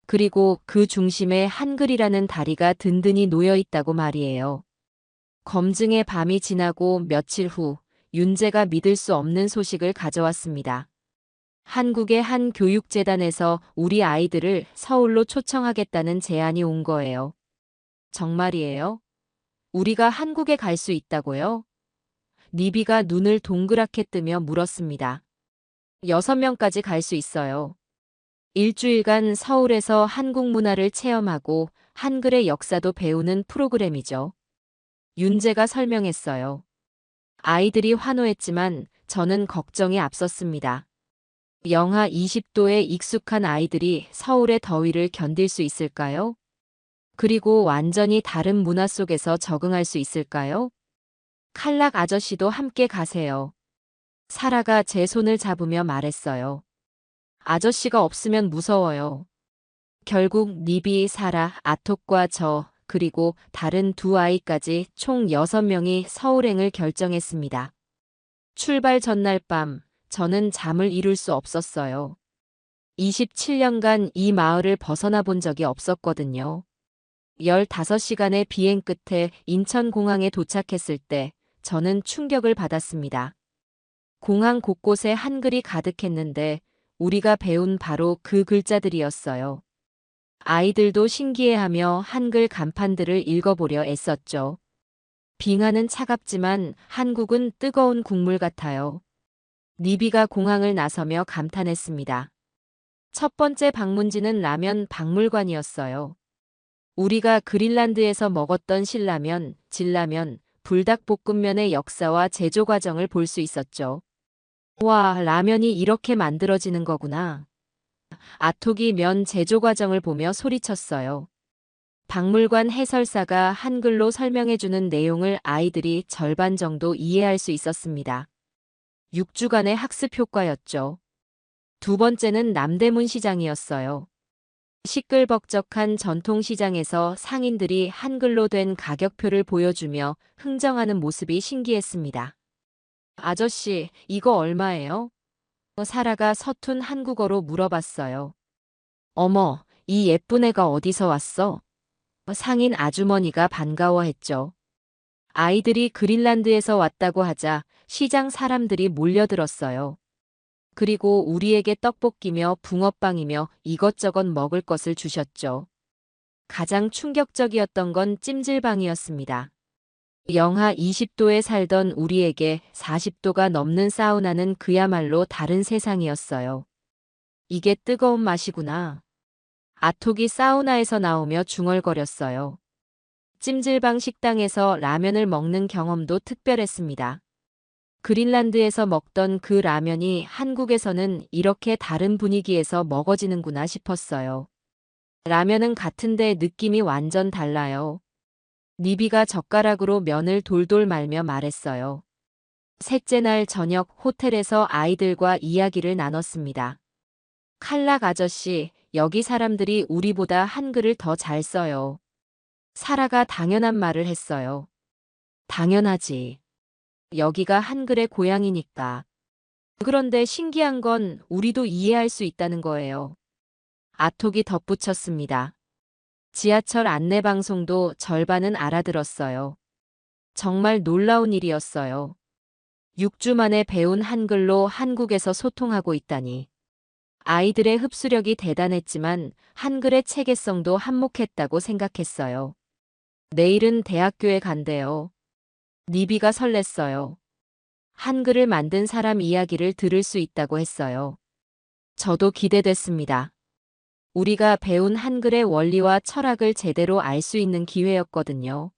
그리고 그 중심에 한글이라는 다리가 든든히 놓여 있다고 말이에요. 검증의 밤이 지나고 며칠 후 윤재가 믿을 수 없는 소식을 가져왔습니다. 한국의 한 교육재단에서 우리 아이들을 서울로 초청하겠다는 제안이 온 거예요. 정말이에요? 우리가 한국에 갈 수 있다고요? 니비가 눈을 동그랗게 뜨며 물었습니다. 6명까지 갈 수 있어요. 일주일간 서울에서 한국 문화를 체험하고 한글의 역사도 배우는 프로그램이죠. 윤재가 설명했어요. 아이들이 환호했지만 저는 걱정이 앞섰습니다. 영하 20도에 익숙한 아이들이 서울의 더위를 견딜 수 있을까요? 그리고 완전히 다른 문화 속에서 적응할 수 있을까요? 칼락 아저씨도 함께 가세요. 사라가 제 손을 잡으며 말했어요. 아저씨가 없으면 무서워요. 결국 니비, 사라, 아톡과 저, 그리고 다른 두 아이까지 총 6명이 서울행을 결정했습니다. 출발 전날 밤, 저는 잠을 이룰 수 없었어요. 27년간 이 마을을 벗어나 본 적이 없었거든요. 15시간의 비행 끝에 인천공항에 도착했을 때 저는 충격을 받았습니다. 공항 곳곳에 한글이 가득했는데 우리가 배운 바로 그 글자들이었어요. 아이들도 신기해하며 한글 간판들을 읽어보려 애썼죠. 빙하는 차갑지만 한국은 뜨거운 국물 같아요. 니비가 공항을 나서며 감탄했습니다. 첫 번째 방문지는 라면 박물관이었어요. 우리가 그린란드에서 먹었던 신라면, 진라면, 불닭볶음면의 역사와 제조 과정을 볼 수 있었죠. 와, 라면이 이렇게 만들어지는 거구나. 아톡이 면 제조 과정을 보며 소리쳤어요. 박물관 해설사가 한글로 설명해주는 내용을 아이들이 절반 정도 이해할 수 있었습니다. 6주간의 학습 효과였죠. 두 번째는 남대문 시장이었어요. 시끌벅적한 전통시장에서 상인들이 한글로 된 가격표를 보여주며 흥정하는 모습이 신기했습니다. 아저씨, 이거 얼마예요? 사라가 서툰 한국어로 물어봤어요. 어머, 이 예쁜 애가 어디서 왔어? 상인 아주머니가 반가워했죠. 아이들이 그린란드에서 왔다고 하자 시장 사람들이 몰려들었어요. 그리고 우리에게 떡볶이며 붕어빵이며 이것저것 먹을 것을 주셨죠. 가장 충격적이었던 건 찜질방이었습니다. 영하 20도에 살던 우리에게 40도가 넘는 사우나는 그야말로 다른 세상이었어요. 이게 뜨거운 맛이구나. 아톡이 사우나에서 나오며 중얼거렸어요. 찜질방 식당에서 라면을 먹는 경험도 특별했습니다. 그린란드에서 먹던 그 라면이 한국에서는 이렇게 다른 분위기에서 먹어지는구나 싶었어요. 라면은 같은데 느낌이 완전 달라요. 니비가 젓가락으로 면을 돌돌 말며 말했어요. 셋째 날 저녁 호텔에서 아이들과 이야기를 나눴습니다. 칼락 아저씨, 여기 사람들이 우리보다 한글을 더 잘 써요. 사라가 당연한 말을 했어요. 당연하지. 여기가 한글의 고향이니까. 그런데 신기한 건 우리도 이해할 수 있다는 거예요. 아톡이 덧붙였습니다. 지하철 안내방송도 절반은 알아들었어요. 정말 놀라운 일이었어요. 6주 만에 배운 한글로 한국에서 소통하고 있다니. 아이들의 흡수력이 대단했지만 한글의 체계성도 한몫했다고 생각했어요. 내일은 대학교에 간대요. 니비가 설렜어요. 한글을 만든 사람 이야기를 들을 수 있다고 했어요. 저도 기대됐습니다. 우리가 배운 한글의 원리와 철학을 제대로 알 수 있는 기회였거든요.